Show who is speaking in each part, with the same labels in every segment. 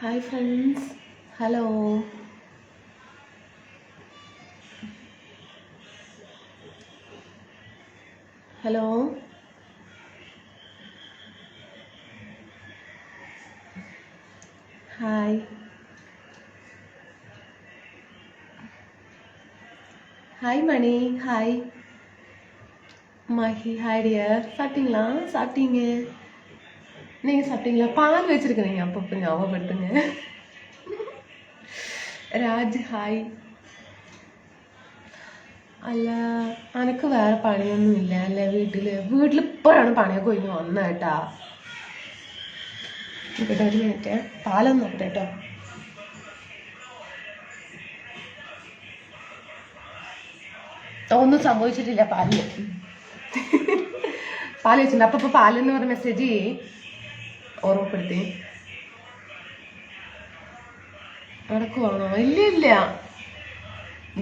Speaker 1: Hi friends, hello. Hello, hi. Hi Mani, hi Mahi, hi dear. சாப்பிட்டீங்களா? சாப்பிட்டீங்க? நீங்கள் சாப்பிட்டீங்களா? பால் வச்சுருக்கிறீங்க, அப்பப்போ ஞாபகப்படுத்துங்க. രാജ് ഹായ്. അല്ല, അനക്ക് വേറെ പണിയൊന്നുമില്ല അല്ലേ വീട്ടിലിപ്പോഴാണ് പണിയൊക്കെ കഴിഞ്ഞ് വന്നത് കേട്ടാ. കേട്ടോ, ഒരു മിനിറ്റ്, പാലൊന്നും നോക്കട്ടെ കേട്ടോ. ഒന്നും സംഭവിച്ചിട്ടില്ല പാലിന്. പാല് വെച്ചിട്ടുണ്ട്. അപ്പൊ പാലെന്ന് പറഞ്ഞ മെസ്സേജ് ഓർമ്മപ്പെടുത്തി. നടക്കുവാണോ? ഇല്ല,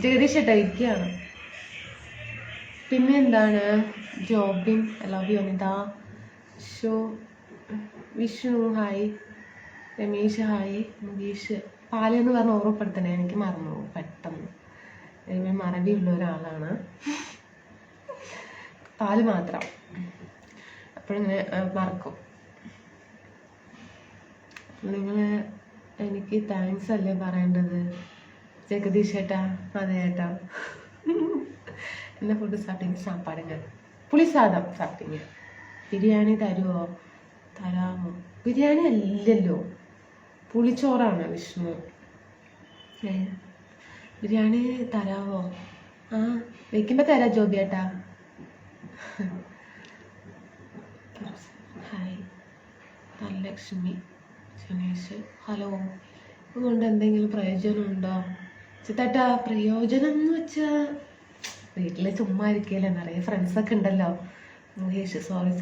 Speaker 1: ജഗദീഷ് ഏട്ടാ ഇരിക്കുകയാണ്. പിന്നെ എന്താണ്? Jobin, love you Anitha. Show, Vishnu hi. Ramesh hi. Mukesh. പാലെന്ന് പറഞ്ഞ് ഓർമ്മപ്പെടുത്തണേ, എനിക്ക് മറന്നു പെട്ടെന്ന്. മറവിയുള്ള ഒരാളാണ്. പാല് മാത്രം അപ്പോഴിങ്ങനെ മറക്കും. നിങ്ങൾ എനിക്ക് താങ്ക്സ് അല്ലേ പറയേണ്ടത് ജഗദീഷ് ഏട്ടാ? അതെ ഏട്ടാ. என்ன ஃபுட்டு சாப்பிட்டீங்க? சாப்பாடுங்க, പുളിസാദം സാപ്പിട്ടീங்க. ബിരിയാണി തരുമോ? തരാമോ? ബിരിയാണി അല്ലല്ലോ, പുളിച്ചോറാണ് വിഷ്ണു. ബിരിയാണി തരാമോ? ആ, വെക്കുമ്പോൾ തരാം ജോബിയേട്ടാ. ഹായ് ധനലക്ഷ്മി. ജനേഷ് ഹലോ. അതുകൊണ്ട് എന്തെങ്കിലും പ്രയോജനമുണ്ടോ ചിത്തേട്ടാ? പ്രയോജനം എന്ന് വെച്ചാൽ വീട്ടിൽ ചുമ്മാ ഇരിക്കുകയല്ലേ, നിറയെ ഫ്രണ്ട്സൊക്കെ ഉണ്ടല്ലോ. മുകേഷ് സോറി.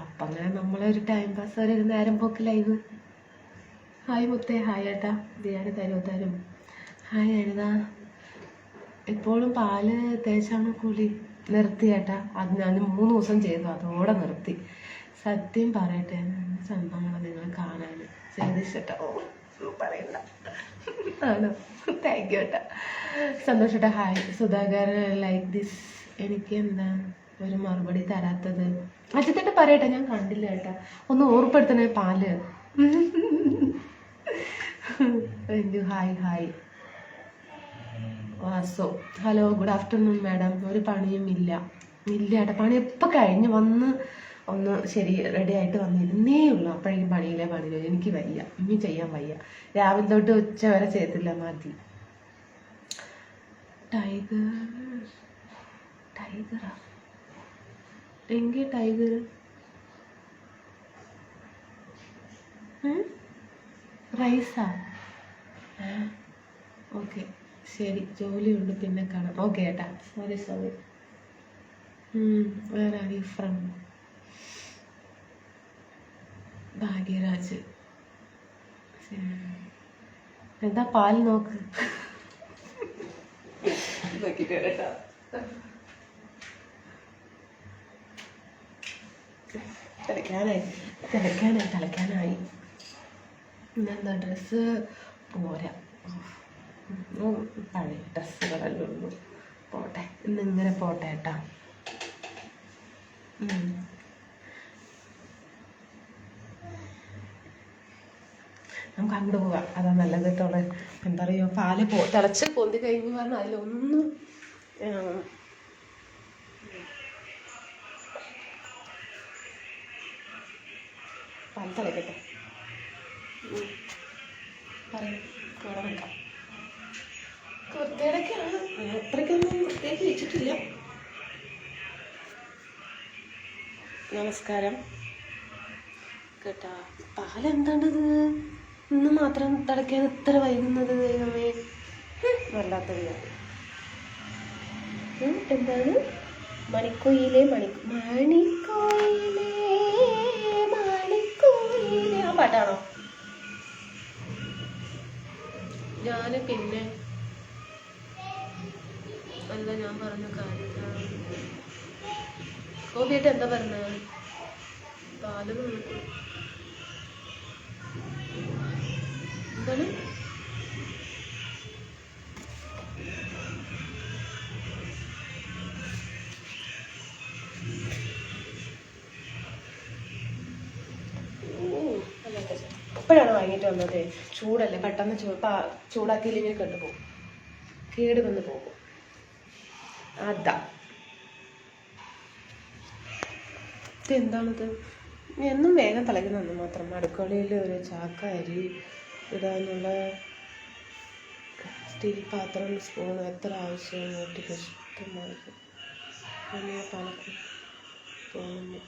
Speaker 1: അപ്പം അങ്ങനെ നമ്മളൊരു ടൈം പാസ്, ഒരു നേരം പോക്ക് ലൈവ്. ഹായ് മുത്തേ. ഹായ് ഏട്ടാ. ബിരിയാണി തരും. ഹായ് അനിത. എപ്പോഴും പാല് തേച്ചാണ് കുളി. നിർത്തി ഏട്ടാ, അത് ഞാൻ 3 ദിവസം ചെയ്തു, അതോടെ നിർത്തി. സത്യം പറയട്ടെ, സംഭവങ്ങൾ നിങ്ങൾ കാണാൻ ചെയ്തിട്ടാ. ഓ, പറയണ്ട. ആണോ? താങ്ക് യു ഏട്ടാ, സന്തോഷേട്ടാ. ഹായ് സുധാകർ. Like this. എനിക്ക് എന്താ ഒരു മറുപടി തരാത്തത്? അജിത്തേട്ട പറയട്ടെ, ഞാൻ കണ്ടില്ല ഏട്ടാ, ഒന്ന് ഓർപ്പെടുത്തണേ പാല്. Hi Vaso. Hello, good afternoon madam. ഒരു പണിയും ഇല്ല ഏട്ടാ, പണി എപ്പോൾ കഴിഞ്ഞ് വന്ന് ഒന്ന് ശരി റെഡി ആയിട്ട് വന്നിരുന്നേ ഉള്ളൂ. അപ്പോഴേക്കും പണിയില്ല. എനിക്ക് വയ്യ, ഇനി ചെയ്യാൻ വയ്യ. രാവിലെ തൊട്ട് ഉച്ച വരെ ചെയ്തില്ല, മതി. ടൈഗറാ? എങ്കിൽ ടൈഗർ റൈസാ? ഓക്കെ ശരി, ജോലിയുണ്ട്, പിന്നെ കാണാം. ഓക്കെ ഏട്ടാ, sorry. Where are you from? Bhagyaraj. എന്താ പാൽ നോക്ക്. തിളയ്ക്കാനായി. പിന്നെന്താ, ഡ്രസ്സ് പോരാ, പഴയ ഡ്രസ്സുകളല്ലേ ഉള്ളൂ. പോട്ടെ, ഇന്നിങ്ങനെ പോട്ടെ ഏട്ടാ. നമുക്ക് അങ്ങോട്ട് പോവാം, അതാ നല്ലത് കേട്ടോ. എന്താ പറയുക, പാല് തിളച്ച് പൊന്തി കഴിഞ്ഞ് പറഞ്ഞാൽ അതിലൊന്നും പാൽ തിളക്കട്ടെ. അവിടെ വെക്കാം. വൃത്തിയുടെയൊക്കെയാണ്, അത്രയ്ക്കൊന്നും വൃത്തിയാക്കി വെച്ചിട്ടില്ല. നമസ്കാരം കേട്ടാ. പാലെന്താണ്ടത് ഇന്ന് മാത്രം തിളയ്ക്കാൻ ഇത്ര വൈകുന്നത്? ദൈവമേ, വല്ലാത്തൊരു കാര്യം. എന്താണ്? മണിക്കോയിലേ ആ പാട്ടാണോ? ഞാൻ പിന്നെ എന്താ ഞാൻ പറഞ്ഞ കാര്യം? കോപിയായിട്ട് എന്താ പറഞ്ഞത്? പാല് എന്താണ് ഇപ്പോഴാണ് വാങ്ങിയിട്ട് വന്നത്. ചൂടല്ലേ, പെട്ടെന്ന് ചൂടാക്കിയില്ലെങ്കിൽ കെട്ടുപോകും, കേട് വന്ന് പോകും. അതാ ഇതെന്താണിത്? എന്നും വേഗം തിളയ്ക്കുന്നതെന്ന് മാത്രം. അടുക്കളയിൽ ഒരു ചാക്ക അരി ഇടാനുള്ള സ്റ്റീൽ പാത്രം, സ്പൂൺ എത്ര ആവശ്യം വീട്ടിൽ ഇഷ്ടമായി പണക്ക് തോന്നുന്നു.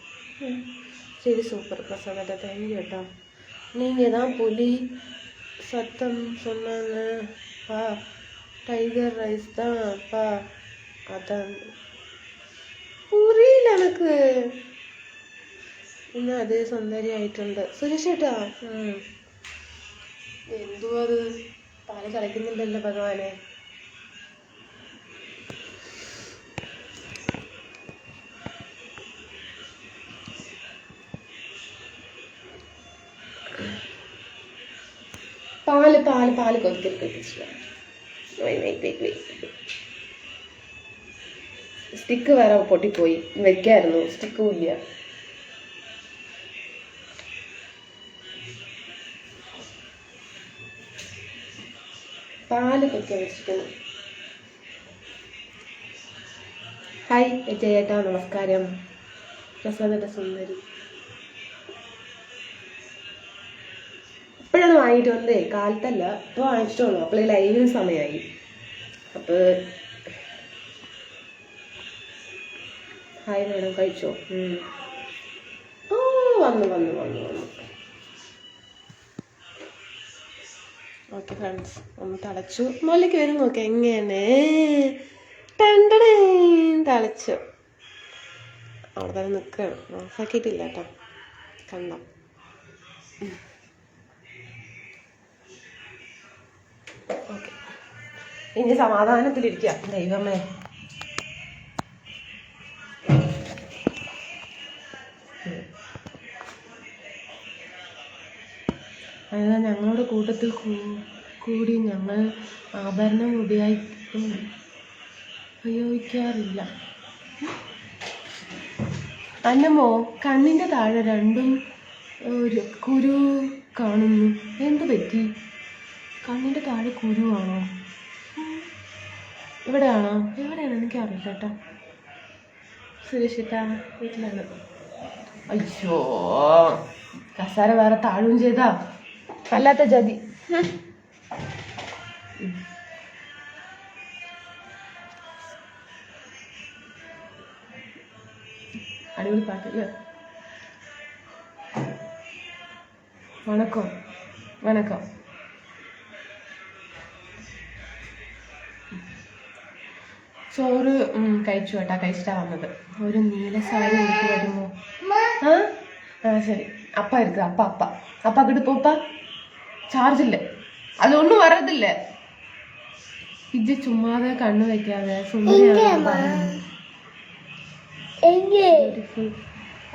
Speaker 1: ശരി, സൂപ്പർ പ്രസാദ, താങ്ക് യു കേട്ടോ. நீங்கள் தான் புலி சத்தம் சொன்னாங்க பா, டைகர் ரைஸ் தான் அப்பா. அதான் പുറിയില്ല എനക്ക്. ഇന്ന് അതേ സുന്ദരിയായിട്ടുണ്ട് സുരേഷ് ചേട്ടാ. എന്തുവാ അത്? പാല് കളിക്കുന്നുണ്ടല്ലോ ഭഗവാനെ. പാല് പാല് പാല് കൊതിച്ചില്ല. സ്റ്റിക്ക് വേറെ പൊട്ടിപ്പോയി, വെക്കായിരുന്നു, സ്റ്റിക്കും ഇല്ല. പാല് കൊത്തി വെച്ചിരിക്കുന്നു. ഹായ് ജയേട്ടാ, നമസ്കാരം. പ്രസാദ സുന്ദരി ഇപ്പോഴാണ് വാങ്ങിയിട്ട് വന്നേ, കാലത്തല്ല, ഇപ്പോൾ വാങ്ങിച്ചിട്ടുള്ളൂ. അപ്പോൾ ഈ ലൈവിന് സമയമായി. അപ്പോൾ ഹായ് മേഡം, കഴിച്ചോ? ഓ വന്നു വന്നു വന്നു വന്നു. ഓക്കെ ഫ്രണ്ട്സ്, ഒന്ന് തിളച്ചു. മുകളിലേക്ക് വരും, നോക്കാം എങ്ങനെ ടണ്ടടേ തിളച്ചു. അവിടെ തന്നെ നിൽക്കുകയാണ്, ഓഫാക്കിയിട്ടില്ല കേട്ടോ, കണ്ടോ? ഓക്കെ, ഇനി സമാധാനത്തിലിരിക്കുക. ദൈവമേ, അതിനാൽ ഞങ്ങളുടെ കൂട്ടത്തിൽ കൂടി ഞങ്ങൾ ആഭരണം ഉപയോഗിക്കാറില്ല. അന്നമ്മോ, കണ്ണിൻ്റെ താഴെ രണ്ടും ഒരു കുരു കാണുന്നു, എന്ത് പറ്റി? കണ്ണിൻ്റെ താഴെ കുരുവാണോ? ഇവിടെയാണോ? എവിടെയാണ് എനിക്കറിയില്ല കേട്ടോ. സുരക്ഷിത വീട്ടിലാണ്. അയ്യോ, കസാര വേറെ താഴുകയും ചെയ്താ വല്ലാത്ത ജതി. അടിപൊളി പാട്ടല്ലേ? വണക്കം വണക്കം. ചോറ് കഴിച്ചു കേട്ടാ, കഴിച്ചിട്ടാ വന്നത്. ഒരു നീല സാരി എടുത്ത് വരുമോ? ആ ശരി, அப்பா இருக்கு, அப்பா அப்பா அப்பா கிட்ட போப்பா, சார்ஜ் இல்லை, அது ஒன்றும் வர்றதில்ல. ഇജ്ജ് ചുമ്മാതെ കണ്ണു വെക്കാതെ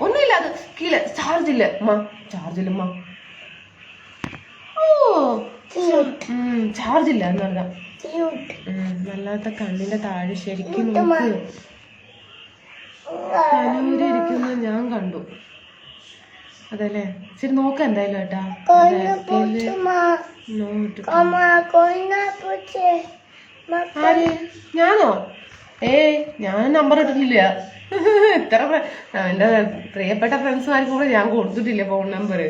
Speaker 1: ഒന്നുമില്ല, അത് കീഴെ ചാർജ് ഇല്ല അമ്മ, ചാർജ് ഇല്ല അമ്മ. ഓ ചാർജ് ഇല്ല എന്നല്ല, നല്ലാത്ത കണ്ണിന്റെ താഴെ ശരിക്കും നോക്ക്, കനൂരിയിരിക്കുന്ന ഞാൻ കണ്ടു. അതല്ലേ, ശരി നോക്ക എന്തായാലും കേട്ടാ. ആര്? ഞാനോ? ഞാൻ നമ്പർ ഇട്ടിട്ടില്ല. ഇത്ര എൻ്റെ പ്രിയപ്പെട്ട ഫ്രണ്ട്സുമാർക്ക് കൂടെ ഞാൻ കൊടുത്തിട്ടില്ല ഫോൺ നമ്പർ.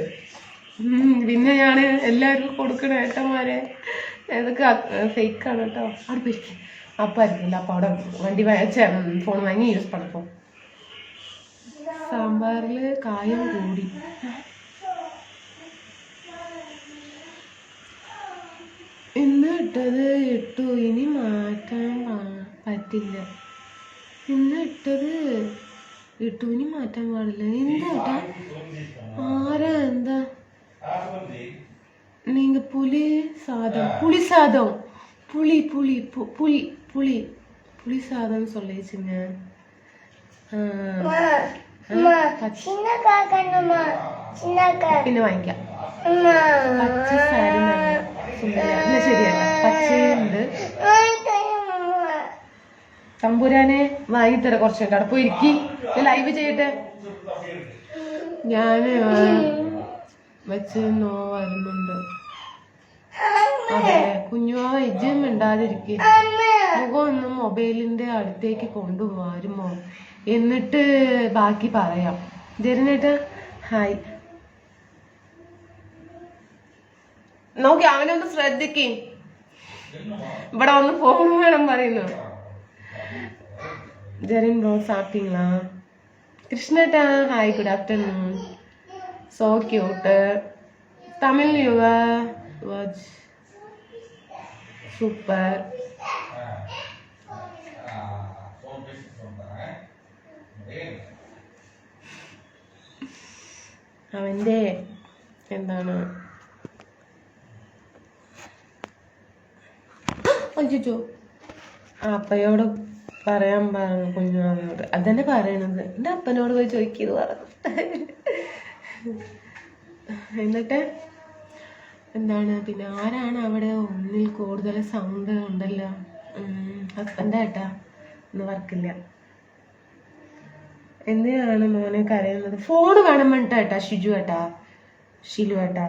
Speaker 1: പിന്നെ ഞാൻ എല്ലാവർക്കും കൊടുക്കണ ഏട്ടന്മാരെ, ഏതൊക്കെ ഫേക്കാണ് കേട്ടോ. അവിടെ പോയിരിക്കും, അപ്പം ആയിരിക്കില്ല, അപ്പം അവിടെ വണ്ടി ഫോൺ വാങ്ങി യൂസ് പണപ്പോ. സാമ്പാറിൽ കായം കൂടി. ഇന്ന് ഇട്ടത് ഇട്ടു, ഇനി മാറ്റാൻ പറ്റില്ല. ഇന്ന് ഇട്ടത് ഇട്ടു, ഇനി മാറ്റാൻ പാടില്ല. എന്താ ഏട്ടാ? ആരാ? എന്താ நீங்க புளி சாதம் புளி சாதம் சொல்லிச்சுங்க. പിന്നെ വാങ്ങിക്കാം. പച്ച സാരി സുന്ദരിയാണ് ശരിയല്ല പച്ചയുണ്ട്. തമ്പുരാനെ വാങ്ങിത്തര കുറച്ചൊക്കെ അവിടെ പോയി ഇരിക്കി ലൈവ് ചെയ്യട്ടെ. ഞാന് വെച്ച് നോ വരുന്നുണ്ട്. അതെ കുഞ്ഞുവാവ ഇജ്ജും മിണ്ടാതിരിക്കുക. മുഖം ഒന്ന് മൊബൈലിന്റെ അടുത്തേക്ക് കൊണ്ടുപോരുമോ എന്നിട്ട് ബാക്കി പറയാം. ജെറിനേട്ടാ ഹായ്. നോക്കി അവനൊന്ന് ശ്രദ്ധിക്കും. ഇവിടെ ഒന്ന് ഫോൺ വേണം പറയുന്നു. ജെറിൻ ബ്രോ സാപ്പിങ്ങളാ. കൃഷ്ണേട്ടാ hi good afternoon. So cute. Tamil Yuva watch super. അവന്റെ എന്താണ് അഞ്ചോ അപ്പയോട് പറയാൻ പറഞ്ഞു കുഞ്ഞുമാവയോട്. അതന്നെ പറയണത്. എന്റെ അപ്പനോട് പോയി ചോദിക്കുന്നത് പറഞ്ഞു. എന്നിട്ട് എന്താണ് പിന്നെ ആരാണ് അവിടെ ഒന്നിൽ കൂടുതൽ സൗണ്ട് ഉണ്ടല്ലോ? ഹസ്ബൻഡ് ഏട്ടാ ഒന്നും വർക്കില്ല. എന്തിനാണ് മോനെ കരയുന്നത്? ഫോണ് വേണം പറഞ്ഞിട്ട് ഏട്ടാ. ഷിജു ഏട്ടാ ഷിലു ഏട്ടാ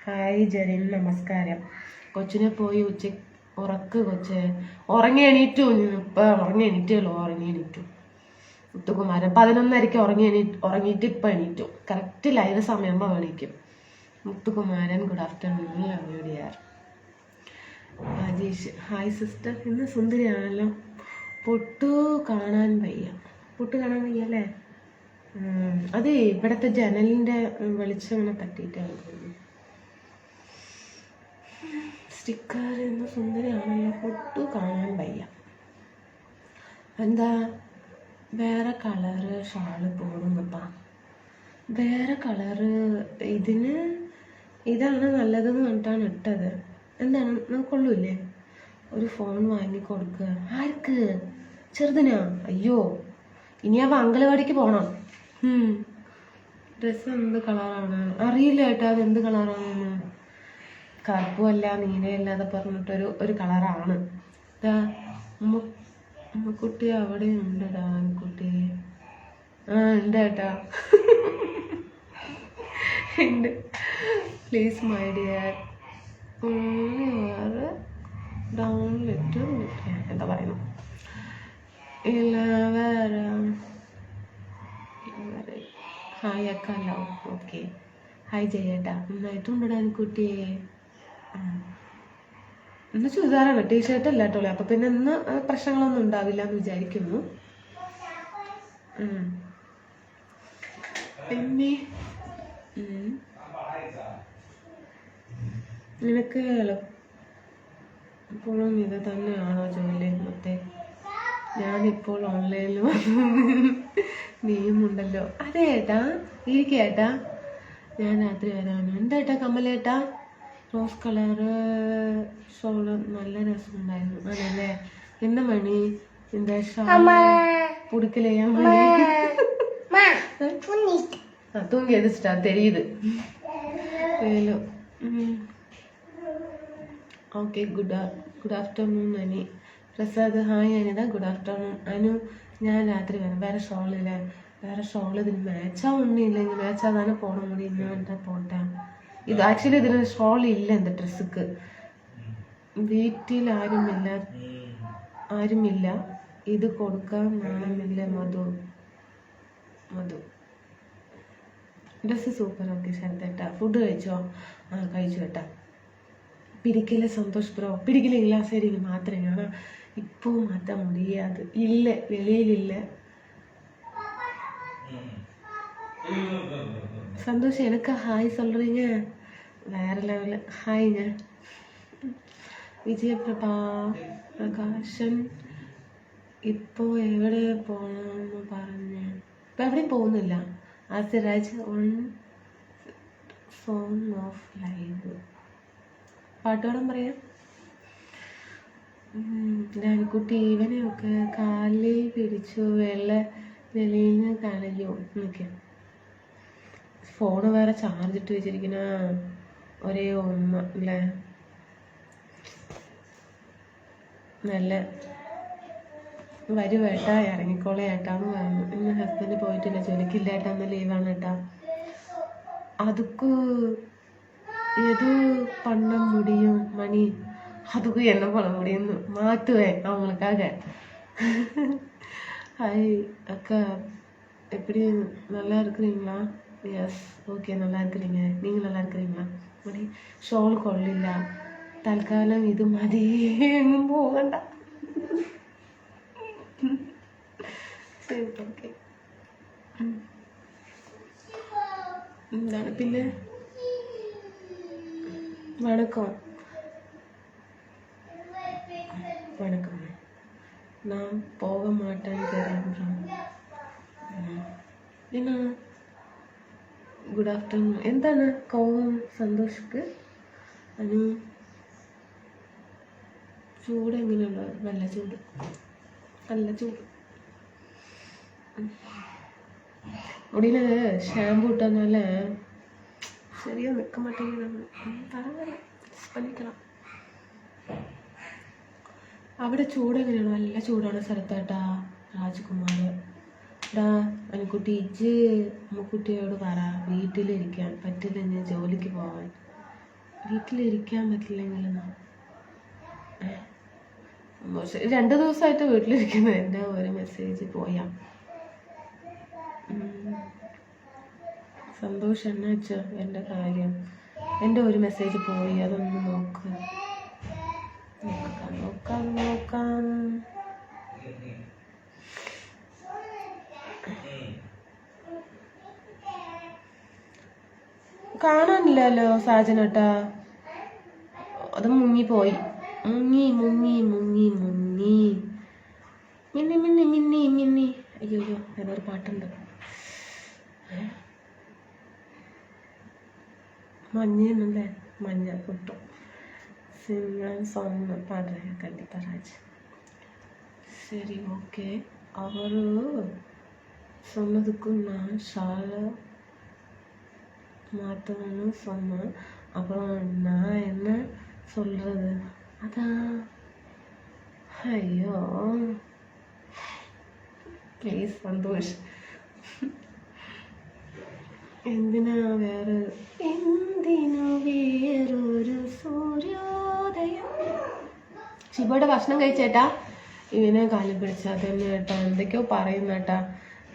Speaker 1: ഹായ് ജെറിൻ നമസ്കാരം. കൊച്ചിനെ പോയി ഉച്ചക്ക് ഉറക്ക് കൊച്ചെ. ഉറങ്ങി എണീറ്റു. ഇപ്പൊ ഉറങ്ങി എണീറ്റുള്ളൂ. ഉറങ്ങി എണീറ്റു. മുത്തുകുമാരൻ 11:30 ഉറങ്ങിയിട്ട് ഇപ്പൊ എണീറ്റു. കറക്റ്റ് ലൈവ് സമയമാകുമ്പോൾ എണീക്കും. Muthukumaran good afternoon. Love you dear. Rajesh hi sister. ഇന്ന് സുന്ദരിയാണല്ലോ. പൊട്ടു കാണാൻ വയ്യ. പൊട്ട് കാണാൻ വയ്യ അല്ലേ? അത് ഇവിടത്തെ ജനലിന്റെ വെളിച്ചം ഇങ്ങനെ തട്ടിയിട്ടാണ് തോന്നുന്നു. സ്റ്റിക്കർ ഇന്ന് സുന്ദരിയാണല്ലോ. പൊട്ടു കാണാൻ വയ്യ. എന്താ വേറെ കളറ് ഷാള് പോടുന്നപ്പാ. വേറെ കളറ് ഇതിന് ഇതാണ് നല്ലതെന്ന് പറഞ്ഞിട്ടാണ് ഇട്ടത്. എന്താണ് നമുക്കുള്ളൂല്ലേ? ഒരു ഫോൺ വാങ്ങി കൊടുക്കുക. ആർക്ക്? ചെറുതിനാ? അയ്യോ ഇനി ആ അംഗനവാടിക്ക് പോണം. ഡ്രസ്സ് എന്ത് കളറാണ് അറിയില്ല കേട്ടോ. അത് എന്ത് കളറാണെന്ന്. കറുപ്പുമല്ല നീലയല്ലാതെ പറഞ്ഞിട്ടൊരു ഒരു കളറാണ്. കുട്ടി അവിടെ ഉണ്ടടാ കുട്ടി. ഉണ്ട് കേട്ടാ. ഉണ്ട്. Please my dear down little എന്താ പറയുന്നു. ഇല്ല വേറെ ഹായ് അക്കല്ല. ഓക്കെ ഹായ് ജയേട്ടാ. നന്നായിട്ടുണ്ടടാ കുട്ടിയെ. ഇന്ന് ചുരിദാറാണ് ടീഷർട്ട് അല്ല കേട്ടോ. അപ്പൊ പിന്നെ ഇന്ന് പ്രശ്നങ്ങളൊന്നും ഉണ്ടാവില്ല എന്ന് വിചാരിക്കുന്നു. പിന്നെ നിനക്ക് എപ്പോഴും ഇത് തന്നെയാണോ ജോലി? മൊത്തേ ഞാനിപ്പോൾ ഓൺലൈനിൽ വന്നു. നീയും ഉണ്ടല്ലോ. അതെ ഏട്ടാ ഇരിക്കേട്ടാ. ഞാൻ രാത്രി വരാണ്. എന്താ കമലേട്ടാ? റോസ് കളറ് ഷോള് നല്ല രസമുണ്ടായിരുന്നു. ആണല്ലേ? என்ன மணி இந்த ஷால் பிடிக்கலையா மணி? தூங்கி எதிர்ச்சிட்டா தெரியுது. வேலும் okay good afternoon Ani. Prasad hi Anitha good afternoon. Anu ഞാൻ രാത്രി വരാം. വേറെ ഷോളില്ല. വേറെ ഷോള് ഇതിന് മാച്ചാവൊന്നുമില്ലെങ്കിൽ മാച്ചാകാതെ പോകണം കൂടി. ഇന്നാ പോട്ടെ. ഇത് ആക്ച്വലി ഇതിന് ഷോൾ ഇല്ല. എൻ്റെ ഡ്രസ്സുക്ക് വീട്ടിൽ ആരുമില്ല. ഇത് കൊടുക്കാൻ നാളമില്ല. മധു ഡ്രസ്സ് സൂപ്പർ. ഓക്കെ ശരത്തേട്ടാ. ഫുഡ് കഴിച്ചോ? കഴിച്ചു കേട്ടാ. പിടിക്കല സന്തോഷ് ബ്രോ. പിടിക്കലില്ല ശരി മാത്രമേ. ஆனால் இப்போ மாற்ற முடியாது. இல்லை வெளியில சந்தோஷ் எனக்கு ஹாய் சொல்கிறீங்க. வேறு லெவலு ஹாய்ங்க. വിജയപ്രഭാ പ്രകാശൻ ഇപ്പോൾ എവിടെ പോകണമെന്ന് പറഞ്ഞ് ഇപ്പം എവിടെയും പോകുന്നില്ല. ആസിരാജ് ഓൺ സോങ് ഓഫ് ലൈവ് പാട്ടോടം പറയാം. രാണിക്കുട്ടി ഇവനെയൊക്കെ കാലിൽ പിടിച്ചു വെള്ള വെളിയിൽ കളയോ നോക്കിയ. ഫോണ് വേറെ ചാർജ് ഇട്ട് വെച്ചിരിക്കുന്ന ഒരേ ഉമ്മ അല്ലേ? നല്ല വരുവേട്ടാ ഇറങ്ങിക്കോളെ ഏട്ടാന്ന് പറഞ്ഞു. ഇന്ന് ഹസ്ബൻഡ് പോയിട്ടില്ല, ജോലിക്കില്ല ഏട്ടാ, ഇന്ന് ലീവാണ് ഏട്ടാ. அதுக்கு எது பண்ண முடியும் மணி, அதுக்கு என்ன பண்ண முடியும்னு மாற்றுவேன் அவங்களுக்காக. ஹாய் அக்கா, எப்படி நல்லா இருக்கிறீங்களா? எஸ் ஓகே, நல்லா இருக்கிறீங்க. நீங்கள் நல்லா இருக்கிறீங்களா? மணி ഷോൾ കൊള്ളില്ല, തൽക്കാലം ഇത് മതി, എങ്ങും പോകണ്ട. ശരി ഓക്കെ. എന്താണ് പിന്നെ? வணக்கம் வணக்கம். நான் போக மாட்டேன்னு தெரியும். என்ன ഗുഡ് ആഫ്റ്റർനൂൺ. എന്താണ് കോവം സന്തോഷ്ക്ക്? അതിന് ചൂട് എങ്ങനെയുള്ള? നല്ല ചൂട്, നല്ല ചൂട്. മുടിയിൽ ഷാമ്പു ഇട്ടனால சரியா நிற்க மாட்டேங்குது. பரவாயிല്ല, பண்ணிக்கலாம். അവിടെ ചൂട് എങ്ങനെയാണ്? നല്ല ചൂടാണ് സ്ഥലത്താട്ടാ. രാജ്കുമാർ ഡാ അനുക്കുട്ടി, ഇജ്ജ് അമ്മക്കുട്ടിയോട് പറ വീട്ടിലിരിക്കാൻ പറ്റില്ല, ഞാൻ ജോലിക്ക് പോവാൻ. വീട്ടിലിരിക്കാൻ പറ്റില്ലെങ്കിൽ 2 ദിവസമായിട്ട് വീട്ടിലിരിക്കുന്നത്. എൻ്റെ ഒരു മെസ്സേജ് പോയാ. സന്തോഷം എന്നാ വെച്ചാൽ എൻ്റെ കാര്യം, എൻ്റെ ഒരു മെസ്സേജ് പോയി, അതൊന്ന് നോക്കാം. കാണാനില്ലല്ലോ സാജനേട്ടാ. അത് മുങ്ങിപ്പോയി. മുങ്ങി മുങ്ങി മുങ്ങി മുങ്ങി മിന്നി മിന്നി മിന്നി മിന്നി. അയ്യോ ഏതൊരു പാട്ടുണ്ട്. മഞ്ഞല്ലേ, മഞ്ഞ പൊട്ടു. സിംഗൻ സോങ് പാടുക കണ്ടിപ്പാ രാജ്. சரி ஓகே. அவர் சொன்னதுக்கு நான் ஷாலை மாற்றணும்னு சொன்னேன். அப்புறம் நான் என்ன சொல்கிறது? அதான். ஐயோ പ്ലീസ് സന്തോഷ്, എന്തിനു വേറൊരു സൂര്യോദയം. ശിവയുടെ ഭക്ഷണം കഴിച്ചേട്ടാ. ഇവനെ കാലിൽ പിടിച്ചാൽ തന്നെ കേട്ടാ എന്തൊക്കെയോ പറയുന്നേട്ടാ.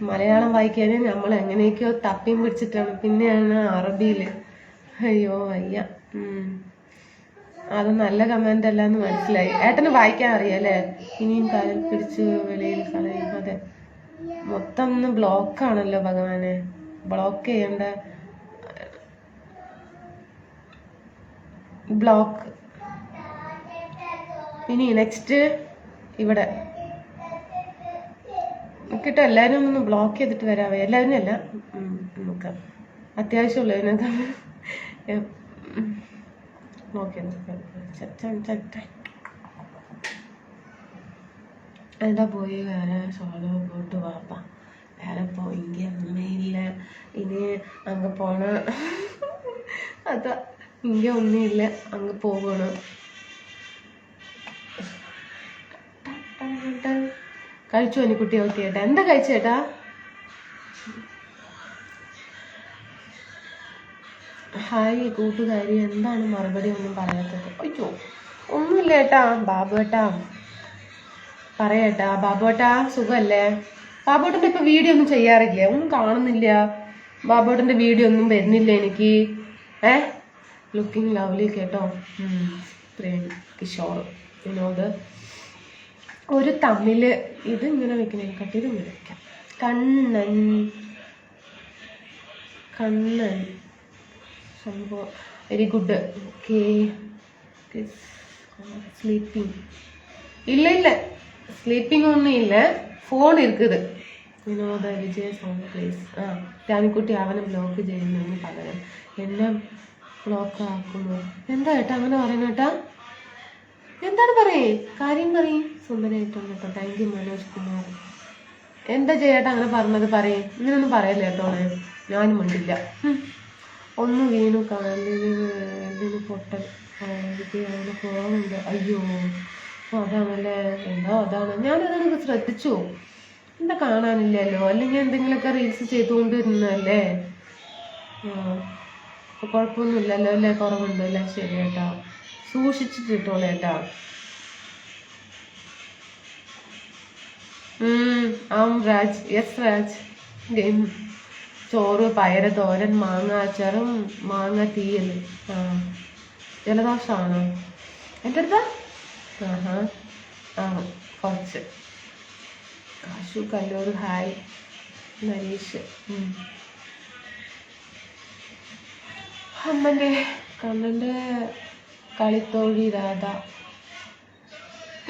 Speaker 1: മലയാളം വായിക്കാൻ നമ്മൾ എങ്ങനെയൊക്കെയോ തപ്പിയും പിടിച്ചിട്ടാണ്, പിന്നെയാണ് അറബിയിൽ. അയ്യോ വയ്യ. അത് നല്ല കമന്റ് അല്ലാന്ന് മനസ്സിലായി. ഏട്ടന് വായിക്കാൻ അറിയാല്ലേ? ഇനിയും കാലിൽ പിടിച്ച് വെളിയിൽ കളയും. അതെ, മൊത്തം ഒന്ന് ബ്ലോക്കാണല്ലോ ഭഗവാനെ. ബ്ലോക്ക് ചെയ്യണ്ട, ബ്ലോക്ക്. ഇനി നെക്സ്റ്റ് ഇവിടെ കിട്ടോ. എല്ലാവരും ഒന്ന് ബ്ലോക്ക് ചെയ്തിട്ട് വരാവേ. എല്ലാവരും അല്ല, നമുക്ക് അത്യാവശ്യമുള്ളതിനൊക്കെ നോക്കി. എന്താ പോയി വേറെ സോളോ പോയിട്ട് വാപ്പാ. വേറെ പോയിങ്ക ഒന്നുമില്ല. ഇനി അങ്ങ് പോണ. അതാ ഇങ്ക ഒന്നുമില്ല, അങ്ങ് പോകണം. കഴിച്ചു അനുക്കുട്ടി? ഓക്കെ ഏട്ടാ. എന്താ കഴിച്ചേട്ടാ? ഹായ് കൂട്ടുകാരി, എന്താണ് മറുപടി ഒന്നും പറയാത്തത്? അയ്യോ ഒന്നുമില്ല ഏട്ടാ. ബാബു ഏട്ടാ പറയേട്ടാ. ബാബു ഏട്ടാ സുഖമല്ലേ? ബാബുട്ടൻ്റെ ഇപ്പൊ വീഡിയോ ഒന്നും ചെയ്യാറില്ലേ? ഒന്നും കാണുന്നില്ല. ബാബുട്ടൻ്റെ വീഡിയോ ഒന്നും വരുന്നില്ല എനിക്ക്. ലുക്കിംഗ് ലവ്ലി കേട്ടോ. പ്രേം കിഷോർ വിനോദ്. ഒരു തമിഴ് ഇത് ഇങ്ങനെ വെക്കണേക്കാട്ടി ഇത് ഇങ്ങനെ വെക്കാം. കണ്ണൻ കണ്ണൻ സംഭവം വെരി ഗുഡ്. ഓക്കെ. സ്ലീപ്പിംഗ് ഇല്ല ഇല്ല, സ്ലീപ്പിംഗ് ഒന്നും ഇല്ല. ഫോൺ இருக்குது. വിനോദ വിജയ സോങ് പ്ലീസ്. രാണിക്കുട്ടി അവനെ ബ്ലോക്ക് ചെയ്യുന്നതിന് പകരം എന്നെ ബ്ലോക്ക് ആക്കുന്നു. എന്താ ഏട്ടാ അങ്ങനെ പറയുന്ന ഏട്ടാ? എന്താണ് പറയേ? കാര്യം പറയും. സുന്ദരമായിട്ടുണ്ട് കേട്ടോ. Thank you Manoj Kumar. എന്താ ചെയ്യേട്ടാ അങ്ങനെ പറഞ്ഞത്? പറയേ. ഇങ്ങനൊന്നും പറയല്ലേ കേട്ടോളെ. ഞാനും മിണ്ടില്ല. ഒന്ന് വീണു കാലിന് പൊട്ടൽ. അവന് പോകുന്നുണ്ട്. അയ്യോ അതാണല്ലേ, എന്തോ അതാണ്. ഞാനതൊക്കെ ശ്രദ്ധിച്ചു, എന്താ കാണാനില്ലല്ലോ, അല്ലെങ്കിൽ എന്തെങ്കിലുമൊക്കെ റീൽസ് ചെയ്തുകൊണ്ടിരുന്നല്ലേ. കുഴപ്പമൊന്നുമില്ലല്ലോ അല്ലേ, കുറവുണ്ടല്ലേ. ശരി ഏട്ടാ, സൂക്ഷിച്ചിട്ടിട്ടോളൂ ഏട്ടാ. രാജ്, യെസ് രാജ്. ചോറ്, പയറ് തോരൻ, മാങ്ങ അച്ചാറും മാങ്ങ തീയല്. ജലദോഷമാണോ എൻ്റെ അടുത്ത? കുറച്ച്. കാശു കല്ലൂർ ഹായ്. നരീഷ്. കണ്ണൻ്റെ കളിത്തോഴി രാധ.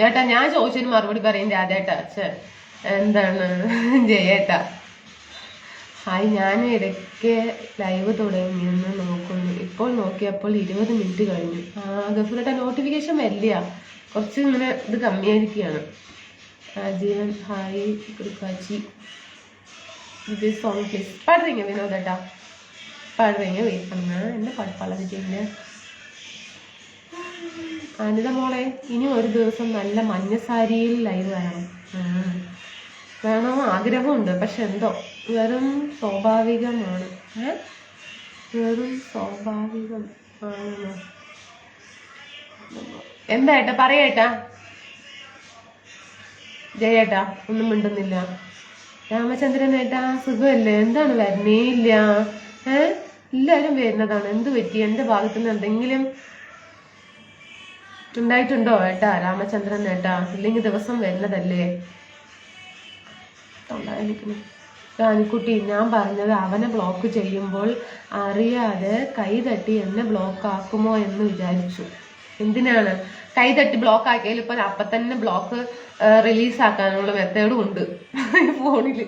Speaker 1: ഏട്ടാ ഞാൻ ചോദിച്ചതിന് മറുപടി പറയും രാധേട്ടാ. എന്താണ് ജയേട്ടാ? ഹായ്, ഞാൻ ഇടയ്ക്ക് ലൈവ് തുടങ്ങിയെന്ന് നോക്കുന്നു. ഇപ്പോൾ നോക്കിയപ്പോൾ 20 മിനിറ്റ് കഴിഞ്ഞു. ഗഫൂരേട്ടാ നോട്ടിഫിക്കേഷൻ വരില്ല, കുറച്ച് ഇങ്ങനെ ഇത് കമ്മിയായിരിക്കുകയാണ്. ജീവൻ ഹായ്. കുറുക്കാച്ചി ഇത് സോങ് പ്ലീസ് പാടുறீங்க വിനോദേട്ടാ, പാടുறீங்க. വെയിറ്റ് பண்ணுங்க, என்ன பாட்டு பாடுறீங்க? അനിത മോളെ, ഇനി ഒരു ദിവസം നല്ല മഞ്ഞസാരിയിൽ ലൈവ് വേണം ആഗ്രഹമുണ്ട്. പക്ഷെ എന്തോ വെറും സ്വാഭാവികമാണ്. വെറും സ്വാഭാവികം ആണോ? എന്താ ഏട്ടാ പറയേട്ടാ? ജയേട്ടാ ഒന്നും മിണ്ടുന്നില്ല. രാമചന്ദ്രൻ ഏട്ടാ സുഖമല്ലേ? എന്താണ് വരണേ ഇല്ല? എല്ലാവരും വരുന്നതാണ്, എന്ത് പറ്റി? എൻ്റെ ഭാഗത്തുനിന്ന് എന്തെങ്കിലും ഉണ്ടായിട്ടുണ്ടോ ഏട്ടാ? രാമചന്ദ്രൻ ഏട്ടാ ഇല്ലെങ്കിൽ ദിവസം വരുന്നതല്ലേ. റാണിക്കുട്ടി, ഞാൻ പറഞ്ഞത് അവനെ ബ്ലോക്ക് ചെയ്യുമ്പോൾ അറിയാതെ കൈ തട്ടി എന്നെ ബ്ലോക്ക് ആക്കുമോ എന്ന് വിചാരിച്ചു. എന്തിനാണ് കൈ തട്ടി ബ്ലോക്ക് ആക്കിയാൽ ഇപ്പൊ അപ്പൊ തന്നെ ബ്ലോക്ക് റിലീസാക്കാനുള്ള മെത്തേഡും ഉണ്ട് ഫോണില്.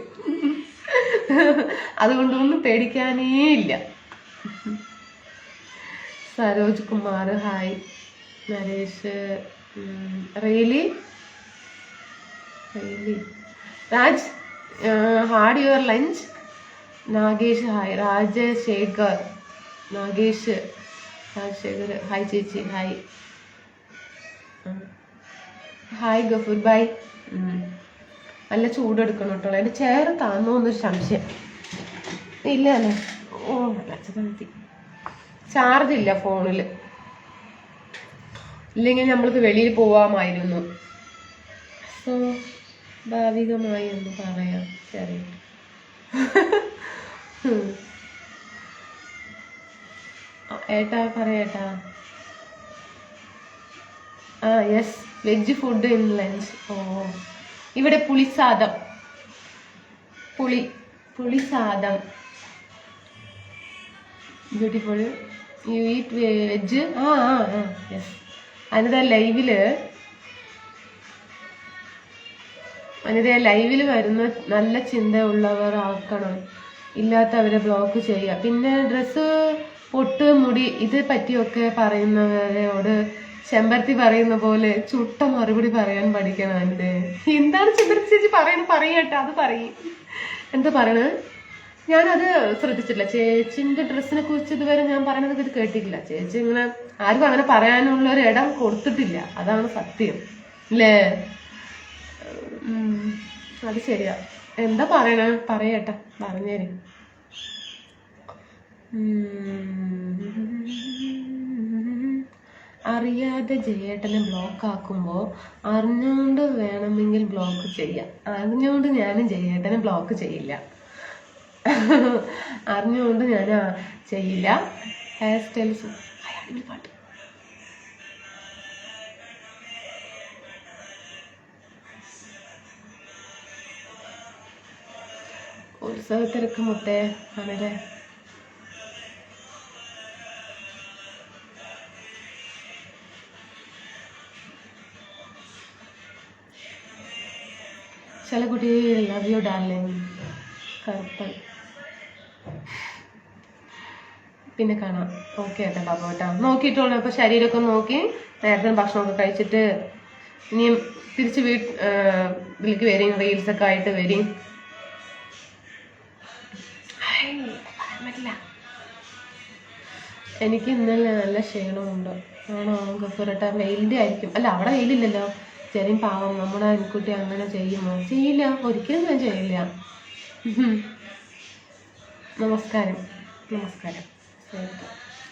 Speaker 1: അതുകൊണ്ടൊന്നും പേടിക്കാനേ ഇല്ല. Saroj Kumar hi. Naresh really Raj had your lunch. Nagesh hi. Rajasekhar Nagesh Rajasekhar hi ചേച്ചി. Hi hi Gafoor bye. നല്ല ചൂടെടുക്കണം കേട്ടോ. എൻ്റെ ചെയർ താന്നോന്നൊരു സംശയം. ഇല്ല അല്ലേ? ഓ നല്ല ചാർജ് ഇല്ല ഫോണിൽ, ഇല്ലെങ്കിൽ നമ്മൾക്ക് വെളിയിൽ പോവാമായിരുന്നു. സ്വാഭാവികമായി എന്ന് പറയാം. ശരി ഏട്ടാ പറയേട്ടാ. Yes, veg food in lunch. ഇവിടെ പുളിസാദം. പുളിസാദം beautiful. You eat veg? Yes. അതിൻ്റെ ലൈവില് വരുന്ന നല്ല ചിന്തയുള്ളവർ ആക്കണം, ഇല്ലാത്തവരെ ബ്ലോക്ക് ചെയ്യുക. പിന്നെ ഡ്രസ്സ്, പൊട്ട്, മുടി ഇത് പറ്റിയൊക്കെ പറയുന്നവരോട് ചെമ്പരത്തി പറയുന്ന പോലെ ചുട്ട മറുപടി പറയാൻ പഠിക്കണം. എൻ്റെ എന്താണ് ചെമ്പരത്തി ചേച്ചി പറയട്ടെ, അത് പറയും. എന്താ പറയണത്? ഞാനത് ശ്രദ്ധിച്ചിട്ടില്ല. ചേച്ചിന്റെ ഡ്രസ്സിനെ കുറിച്ച് ഇതുവരെ ഞാൻ പറയണത് ഇത് കേട്ടിട്ടില്ല. ചേച്ചി ഇങ്ങനെ ആർക്കും അങ്ങനെ പറയാനുള്ള ഒരു ഇടം കൊടുത്തിട്ടില്ല, അതാണ് സത്യം അല്ലേ? അത് ശരിയാ. എന്താ പറയട്ടെ, പറഞ്ഞേര്. അറിയാതെ ജയേട്ടനെ ബ്ലോക്ക് ആക്കുമ്പോൾ അറിഞ്ഞുകൊണ്ട് വേണമെങ്കിൽ ബ്ലോക്ക് ചെയ്യാം. അറിഞ്ഞുകൊണ്ട് ഞാനും ജയേട്ടനെ ബ്ലോക്ക് ചെയ്യില്ല. അറിഞ്ഞുകൊണ്ട് ഞാൻ ചെയ്യില്ല. ഹെയർ സ്റ്റൈൽസ് പാട്ട്. ഉത്സവത്തിരക്ക് മുത്തേ ആണല്ലേ. ചലക്കുട്ടി ലവ് യു ഡാർലിംഗ്. കറുപ്പൻ. പിന്നെ കാണാം. ഓക്കെ ഏട്ടാ ബാബു കേട്ടോ. നോക്കിയിട്ടുള്ളൂ. അപ്പോൾ ശരീരമൊക്കെ നോക്കി നേരത്തെ ഭക്ഷണമൊക്കെ കഴിച്ചിട്ട് ഇനിയും തിരിച്ച് ഇതിലേക്ക് വരും, റീൽസൊക്കെ ആയിട്ട് വരും. എനിക്ക് ഇന്നലെ നല്ല ക്ഷീണമുണ്ട്. ആണോ ഗഫൂരേട്ടാ? വെയിലിൻ്റെ ആയിരിക്കും. അല്ല അവിടെ വെയിലില്ലല്ലോ, ചെറിയ പാവം നമ്മുടെ അനിക്കുട്ടി അങ്ങനെ ചെയ്യുമോ? ചെയ്യില്ല, ഒരിക്കലും ഞാൻ ചെയ്യില്ല. നമസ്കാരം.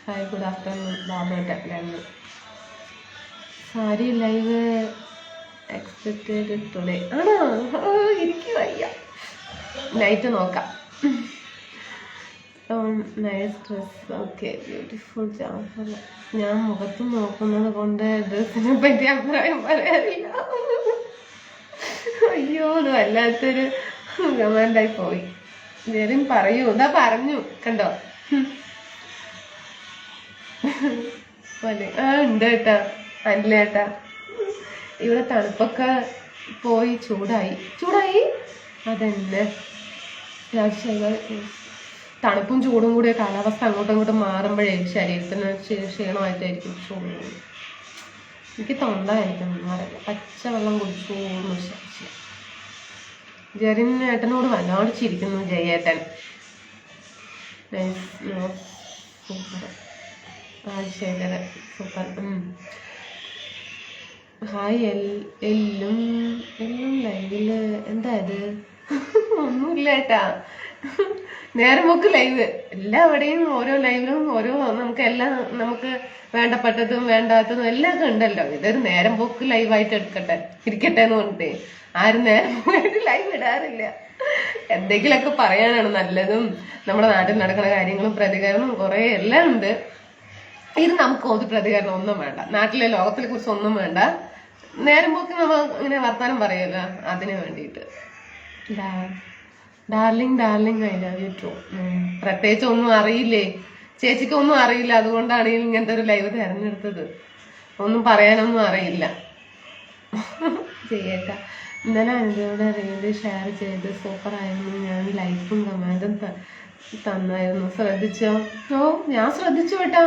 Speaker 1: ഹായ്, ഗുഡ് ആഫ്റ്റർനൂൺ ബാബുട്ട. സാരി ലൈവ് എക്സ്പെക്റ്റഡ് ടുഡേ ആണോ? എനിക്ക് വയ്യ, നൈറ്റ് നോക്കാം. Nice dress. Okay, beautiful Jafar. ഞാൻ മുഖത്ത് നോക്കുന്നത് കൊണ്ട് ഡ്രസ്സിനെ പറ്റി അഭിപ്രായം പറയാറില്ല. അയ്യോ, അത് വല്ലാത്തൊരു കമാൻഡായി പോയി. ജെറിൻ പറയൂ. ഇതാ പറഞ്ഞു, കണ്ടോ? ഉണ്ട് കേട്ടാ, അല്ല കേട്ടാ. ഇവിടെ തണുപ്പൊക്കെ പോയി ചൂടായി. അതന്നെ, തണുപ്പും ചൂടും കൂടിയ കാലാവസ്ഥ അങ്ങോട്ടും ഇങ്ങോട്ടും മാറുമ്പോഴേ ശരീരത്തിന് ക്ഷീണമായിട്ടായിരിക്കും ചൂട്. എനിക്ക് തൊണ്ടായിരിക്കും മാറില്ല. പച്ചവെള്ളം കുടിച്ചു. ജെറിൻ ഏട്ടനോട് വല്ലാണ്ട് ചിരിക്കുന്നു ജയേട്ടൻ. സൂപ്പർ. രാജശേഖര സൂപ്പർ. ഹായ്. എല്ലും ലൈവില് എന്താ ഇത്? ഒന്നുമില്ല ഏട്ടാ, നേരം പോക്ക് ലൈവ്. എല്ലാവിടെയും ഓരോ ലൈവിലും ഓരോ നമുക്ക് വേണ്ടപ്പെട്ടതും വേണ്ടാത്തതും എല്ലാം ഒക്കെ ഉണ്ടല്ലോ. ഇതൊരു നേരം പോക്ക് ലൈവായിട്ട് ഇരിക്കട്ടെ എന്ന് പറഞ്ഞിട്ട് ആരും നേരം പോയിട്ട് ലൈവ് ഇടാറില്ല. എന്തെങ്കിലുമൊക്കെ പറയാനാണ് നല്ലതും. നമ്മുടെ നാട്ടിൽ നടക്കുന്ന കാര്യങ്ങളും പ്രതികരണവും കുറെ എല്ലാം ഉണ്ട്. ഇത് നമുക്ക് ഒരു പ്രതികരണം ഒന്നും വേണ്ട, നാട്ടിലെ ലോകത്തിനെ കുറിച്ച് ഒന്നും വേണ്ട. നേരം പോക്ക് നമ്മൾ ഇങ്ങനെ വർത്താനം പറയുമല്ലോ, അതിന് വേണ്ടിയിട്ട്. Darling I love you too. പ്രത്യേകിച്ച് ഒന്നും അറിയില്ലേ ചേച്ചിക്ക്, ഒന്നും അറിയില്ല. അതുകൊണ്ടാണ് ഇങ്ങനത്തെ ഒരു ലൈവ് തിരഞ്ഞെടുത്തത്. ഒന്നും പറയാനൊന്നും അറിയില്ല. ചെയ്യേക്കാം. ഇന്നലെ അനുജയുടെ റീല് ഷെയർ ചെയ്ത് സൂപ്പറായിരുന്നു. ഞാൻ ലൈക്കും കമന്റും തന്നായിരുന്നു. ശ്രദ്ധിച്ചോ? ഞാൻ ശ്രദ്ധിച്ചു കേട്ടാ.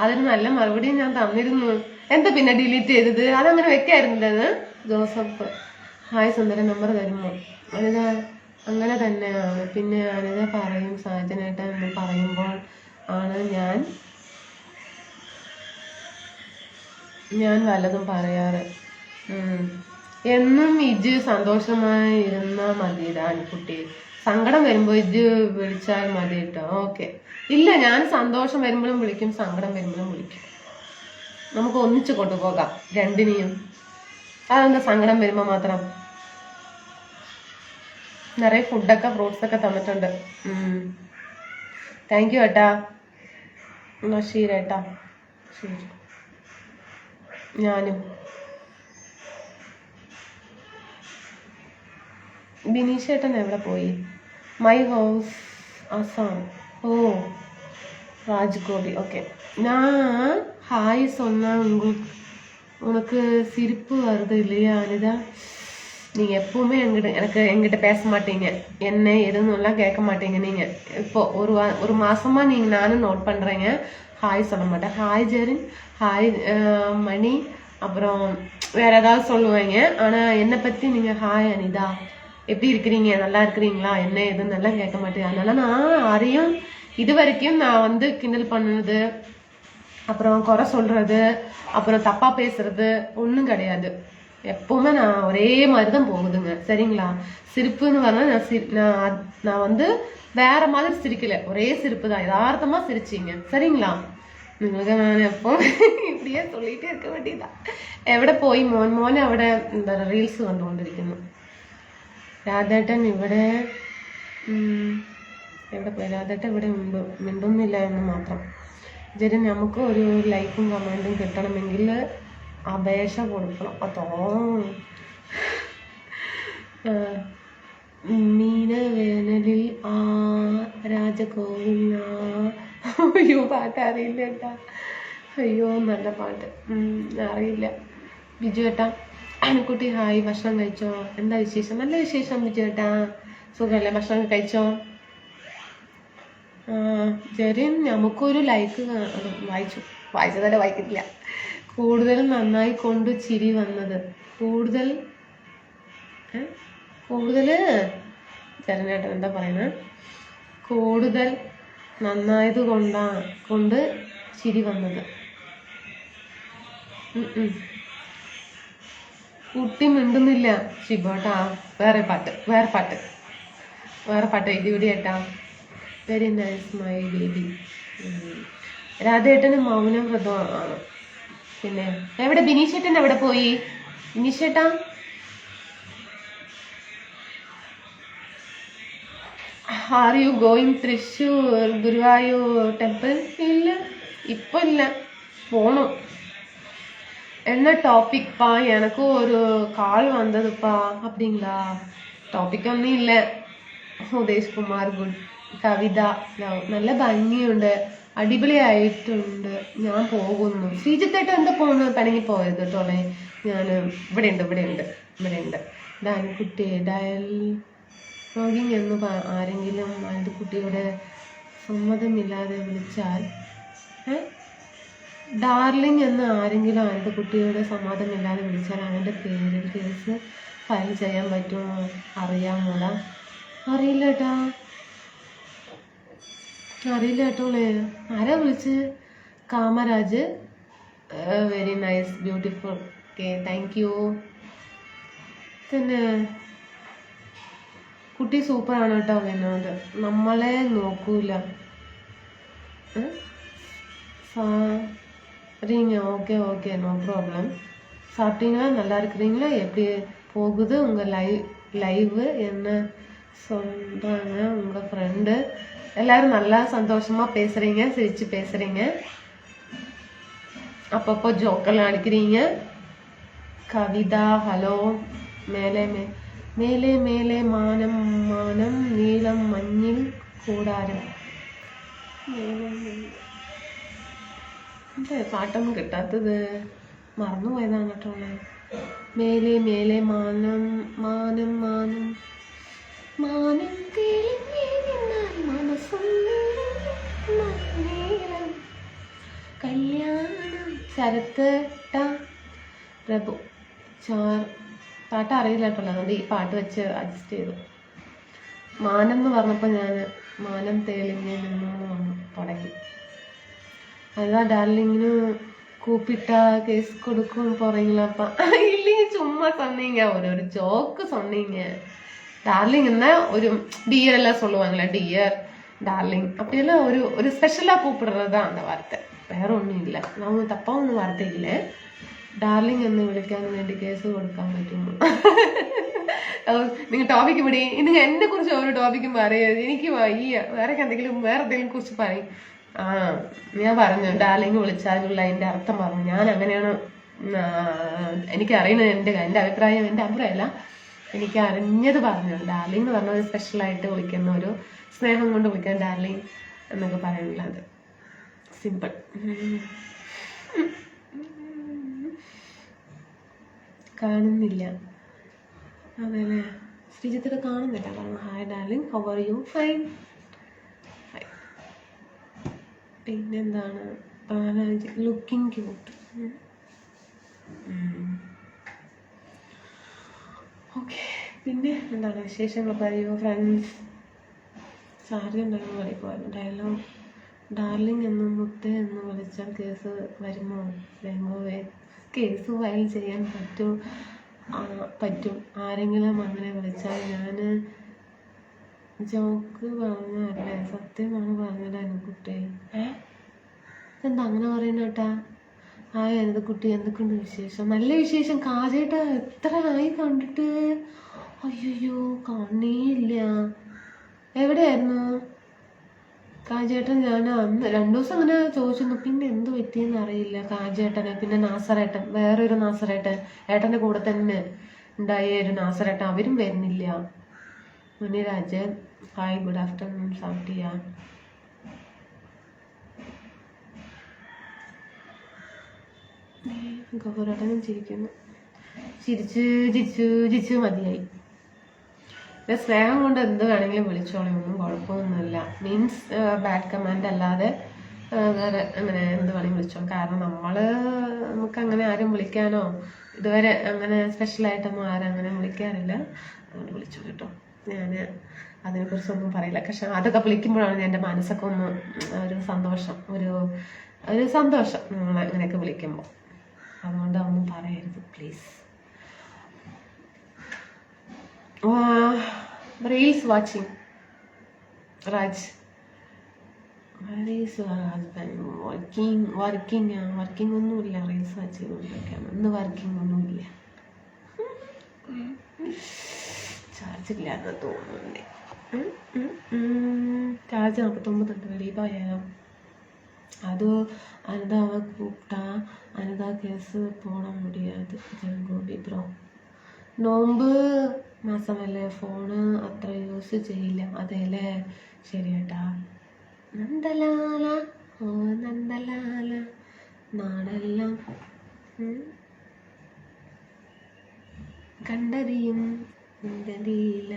Speaker 1: അതിന് നല്ല മറുപടിയും ഞാൻ തന്നിരുന്നു. എന്താ പിന്നെ ഡിലീറ്റ് ചെയ്തത്? അതങ്ങനെ വെക്കായിരുന്നില്ലെന്ന്. ജോസഫ്. ഹായ് സുന്ദരൻ, നമ്പർ തരുമോ? അനിത അങ്ങനെ തന്നെയാണ്. പിന്നെ അനിത പറയും സാജനേട്ട എന്ന് പറയുമ്പോൾ ആണ് ഞാൻ വല്ലതും പറയാറ്. എന്നും ഇജ് സന്തോഷമായി ഇരുന്നാ മതിയിടാ കുട്ടി. സങ്കടം വരുമ്പോ ഇജ് വിളിച്ചാൽ മതി കേട്ടോ. ഓക്കെ. ഇല്ല, ഞാൻ സന്തോഷം വരുമ്പോഴും വിളിക്കും, സങ്കടം വരുമ്പോഴും വിളിക്കും. നമുക്ക് ഒന്നിച്ചു കൊണ്ടുപോകാം രണ്ടിനെയും. അതെന്താ സങ്കടം വരുമ്പോ മാത്രം? നിറയെ ഫുഡൊക്കെ ഫ്രൂട്ട്സൊക്കെ തന്നിട്ടുണ്ട്. താങ്ക് യു ഏട്ടാ. ശരിയേട്ടാ, ശരി. ഞാനും ബിനീഷ് ഏട്ടൻ എവിടെ പോയി? My house Assam. Oh, Rajgopi. Okay. நான் ஹாய் சொன்னால் உனக்கு சிரிப்பு வருது இல்லையா அனிதா? நீங்கள் எப்பவுமே எங்கிட்ட பேச மாட்டீங்க, என்ன எதுன்னெல்லாம் கேட்க மாட்டீங்க. நீங்கள் இப்போ ஒரு மாசமாக நானும் நோட் பண்ணுறேங்க. ஹாய் சொல்ல மாட்டேன். ஹாய் ஜெரின், ஹாய் மணி, அப்புறம் வேற ஏதாவது சொல்லுவாங்க. ஆனால் என்னை பற்றி நீங்கள் ஹாய் அனிதா, எப்படி இருக்கிறீங்க, நல்லா இருக்கிறீங்களா, என்ன எதுன்னு எல்லாம் கேட்க மாட்டேன். அதனால நான் யாரையும் இது வரைக்கும் நான் கிண்டல் பண்ணது, அப்புறம் குறை சொல்றது, அப்புறம் தப்பா பேசுறது ஒன்றும் கிடையாது. எப்பவுமே நான் ஒரே மாதிரி தான் போகுதுங்க. சரிங்களா? சிரிப்புன்னு வரலாம். நான் வேற மாதிரி சிரிக்கல, ஒரே சிரிப்பு தான். யதார்த்தமா சிரிச்சிங்க. சரிங்களா? നിങ്ങൾക്ക് ഞാൻ എപ്പോൾ இப்படியே சொல்லிட்டே இருக்க വേണ്ടിയതാ. എവിടെ പോയി മോൻ അവിടെ റീൽസ് കണ്ടുകൊണ്ടിരിക്കുന്നു. രാധേട്ടൻ ഇവിടെ എവിടെ പോയി? രാധേട്ടൻ ഇവിടെ മിണ്ടുന്നില്ല എന്ന് മാത്രം. ജെറിൻ, നമുക്ക് ഒരു ലൈക്കും കമൻറ്റും കിട്ടണമെങ്കിൽ അപേക്ഷ കൊടുക്കണം. അതോ മീന വേനലിൽ ആ രാജകോവിൽ. അയ്യോ, പാട്ട് അറിയില്ല ഏട്ടാ. അയ്യോ, നല്ല പാട്ട് അറിയില്ല. ബിജു ഏട്ടാ, അനുക്കുട്ടി ഹായ്. ഭക്ഷണം കഴിച്ചോ? എന്താ വിശേഷം? നല്ല വിശേഷം ബിജു ഏട്ടാ. സുഖമല്ലേ? ഭക്ഷണം കഴിച്ചോ? ജെറിൻ, നമുക്കൊരു ലൈക്ക് വായിച്ചതല്ല, വായിക്കില്ല. കൂടുതൽ നന്നായി കൊണ്ട് ചിരി വന്നത്. കൂടുതൽ ജെറിനേട്ടൻ എന്താ പറയുന്നത്? കൂടുതൽ നന്നായത് കൊണ്ട് ചിരി വന്നത്. കുട്ടി മിണ്ടുന്നില്ല. ശിബോട്ടാ, വേറെ പാട്ട് ഇവിടെ ഏട്ടാ. Very nice my baby. രാധേട്ടന് മൗനം വ്രതമാണ്. പിന്നെ എവിടെ ബിനീഷേട്ടൻ എവിടെ പോയി? ബിനീഷേട്ടാ are you going Thrissur Guruvayur temple? ഇല്ല, ഇപ്പൊ ഇല്ല, போகணும். என்ன டாபிக்ப்பா? எனக்கும் ஒரு கால் வந்ததுப்பா. அப்படிங்களா? ടോപ്പിക് ഒന്നും ഇല്ല. ഉദേശ് ഗുഡ്. കവിത നല്ല ഭംഗിയുണ്ട്, അടിപൊളിയായിട്ടുണ്ട്. ഞാൻ പോകുന്നു. ശ്രീജിത്തേട്ട എന്താ പോകുന്നു? പിണങ്ങി പോയത് കേട്ടോളെ. ഞാൻ ഇവിടെ ഉണ്ട്. ഡാനിക്കുട്ടി ഡയലോഗിങ് എന്ന് ആരെങ്കിലും കുട്ടിയുടെ സമ്മതമില്ലാതെ വിളിച്ചാൽ, ഡാർലിംഗ് എന്ന് ആരെങ്കിലും കുട്ടിയുടെ സമ്മതമില്ലാതെ വിളിച്ചാൽ അവൻ്റെ പേരിൽ കേസ് ഫയൽ ചെയ്യാൻ പറ്റുമോ? അറിയാമോടാ? അറിയില്ല കേട്ടോളേ. ആരാ വിളിച്ച്? Kamaraj. Very nice, beautiful. Okay, thank you. പിന്നെ കുട്ടി സൂപ്പറാണ് കേട്ടോ വിനോദ്. നമ്മളെ നോക്കൂല. Okay no problem. சாப்பிட்டீங்களா? நல்லா இருக்கிறீங்களா? எப்படி போகுது உங்கள் லைவ்? என்ன சொல்கிறாங்க உங்கள் ஃப்ரெண்டு? எல்லாரும் நல்லா சந்தோஷமாக பேசுகிறீங்க, சிரித்து பேசுகிறீங்க, அப்பப்போ ஜோக்கெல்லாம் அடிக்கிறீங்க. கவிதா ஹலோ. மேலே மானம் நீளம் மഞ്ഞിൽ കൂടാരം. എന്താ പാട്ടൊന്നും കിട്ടാത്തത്? മറന്നുപോയതാണ് കേട്ടോ. മേലെ മാനം കല്യാണം. ശരത്ത് പ്രഭു പാട്ട് അറിയില്ല കേട്ടോ. അതുകൊണ്ട് ഈ പാട്ട് വെച്ച് അഡ്ജസ്റ്റ് ചെയ്തു. മാനം എന്ന് പറഞ്ഞപ്പോൾ ഞാൻ മാനം തെളിഞ്ഞ് നിന്നോന്ന് തുടങ്ങി. അതാ டார்லிங்னு கூப்பிட்டா கேஸ் கொடுக்கும் போறீங்களாப்பா? இல்லைங்க, சும்மா சொன்னீங்க, ஒரு ஜோக்கு சொன்னீங்க. டார்லிங்னா ஒரு டியர் எல்லாம் சொல்லுவாங்களே, டியர் டார்லிங் அப்படியெல்லாம் ஒரு ஸ்பெஷலாக கூப்பிடுறது தான் அந்த வார்த்தை, വേറെ ഒന്നും ഇല്ല. നമ്മൾ തപ്പാവുന്ന വാർത്തയില്ല. ഡാർലിംഗ് എന്ന് വിളിക്കാൻ വേണ്ടി കേസ് കൊടുക്കാൻ പറ്റുമോ? നിങ്ങൾ ടോപ്പിക്ക് പിടി. നിങ്ങൾ എന്നെ കുറിച്ച് ഒരു ടോപ്പിക്കും പറയരുത്, എനിക്ക് വയ്യ. വേറെ എന്തെങ്കിലും കുറിച്ച് പറയും. ഞാൻ പറഞ്ഞു ഡാർലിംഗ് വിളിച്ചാലുള്ള അതിൻ്റെ അർത്ഥം പറഞ്ഞു. ഞാൻ അങ്ങനെയാണ് എനിക്കറിയുന്നത്. എൻ്റെ അഭിപ്രായം അല്ല, എനിക്ക് അറിഞ്ഞത് പറഞ്ഞു. ഡാർലിംഗ് എന്ന് പറഞ്ഞ ഒരു സ്പെഷ്യലായിട്ട് വിളിക്കുന്ന, ഒരു സ്നേഹം കൊണ്ട് വിളിക്കാൻ ഡാർലിംഗ് എന്നൊക്കെ പറയുന്നത്. സിമ്പിൾ. കാണുന്നില്ല. അതല്ലേ ശ്രീജിത്തിനെ കാണുന്നില്ല. പറഞ്ഞു hi darling, how are you? Fine. പിന്നെന്താണ്? Balaji looking cute. ഓക്കെ, പിന്നെ എന്താണ് വിശേഷങ്ങൾ പറയൂ ഫ്രണ്ട്സ്. സാരി ഉണ്ടായിരുന്നു കളിക്കുമായിരുന്നു. ഡയലോഗ് ഡാർലിംഗ് എന്നും മുത്തേ എന്ന് വിളിച്ചാൽ കേസ് വരുമോ? കേസ് ഫയൽ ചെയ്യാൻ പറ്റും. ആരെങ്കിലും അങ്ങനെ വിളിച്ചാൽ ഞാൻ ജോക്ക് പറഞ്ഞല്ലേ, സത്യമാണ് പറഞ്ഞത് അനുക്കുട്ടി. എന്താ അങ്ങനെ പറയുന്ന കേട്ടാ? കുട്ടി എന്തൊക്കെയുണ്ട് വിശേഷം? നല്ല വിശേഷം. കാജേട്ടാ എത്ര ആയി കണ്ടിട്ട്? അയ്യോ കാണേയില്ല. എവിടെയായിരുന്നു കാജേട്ടൻ? ഞാൻ അന്ന് 2 ദിവസം അങ്ങനെ ചോദിച്ചിരുന്നു, പിന്നെ എന്ത് പറ്റിയെന്ന് അറിയില്ല. കാജേട്ടനെ പിന്നെ നാസറേട്ടൻ, വേറൊരു നാസറേട്ടൻ, ഏട്ടൻ്റെ കൂടെ തന്നെ ഉണ്ടായ ഒരു നാസറേട്ടൻ, അവരും വരുന്നില്ല. Muniraj hi, good afternoon സാഫ്റ്റിയ. ഗൗരേട്ടനും ചിരിക്കുന്നു. ചിരിച്ചു മതിയായി. സ്നേഹം കൊണ്ട് എന്ത് വേണമെങ്കിലും വിളിച്ചോളെ, ഒന്നും കുഴപ്പമൊന്നുമില്ല. മീൻസ് ബാഡ് കമാൻഡ് അല്ലാതെ വേറെ അങ്ങനെ എന്ത് വേണമെങ്കിലും വിളിച്ചോളൂ. കാരണം നമുക്ക് അങ്ങനെ ആരും വിളിക്കാനോ ഇതുവരെ അങ്ങനെ സ്പെഷ്യലായിട്ടൊന്നും ആരും അങ്ങനെ വിളിക്കാറില്ല. അതുകൊണ്ട് വിളിച്ചു കേട്ടോ. ഞാൻ അതിനെക്കുറിച്ചൊന്നും പറയില്ല. പക്ഷെ അതൊക്കെ വിളിക്കുമ്പോഴാണ് എൻ്റെ മനസ്സൊക്കെ ഒന്ന് ഒരു സന്തോഷം, ഒരു സന്തോഷം നിങ്ങൾ അങ്ങനെയൊക്കെ വിളിക്കുമ്പോൾ. അതുകൊണ്ട് ഒന്നും പറയരുത് please. Reels watching. Raj, where is your husband? Working ഒന്നുമില്ല, റീൽസ് വാച്ച് ചെയ്തുകൊണ്ടൊക്കെയാണ്. ഇന്ന് വർക്കിംഗ് ഒന്നുമില്ല, ചാർജ് ഇല്ലാന്ന് തോന്നുന്നുണ്ട്. ചാർജ് 49 വെളിയിലായാലും അത് അനിതാவை கூப்பிட்டா அனிதா கேஸ் போட முடியாது. ജംഗോബി ബ്രോ, നോമ്പ് മാസമല്ലേ, ഫോണ് അത്ര യൂസ് ചെയ്യില്ല. അതെല്ലേ, ശരിയേട്ടാ. നന്ദലാല ഓ നന്ദലാല നാടെല്ലാം കണ്ടറിയും നിന്റെ ലീല,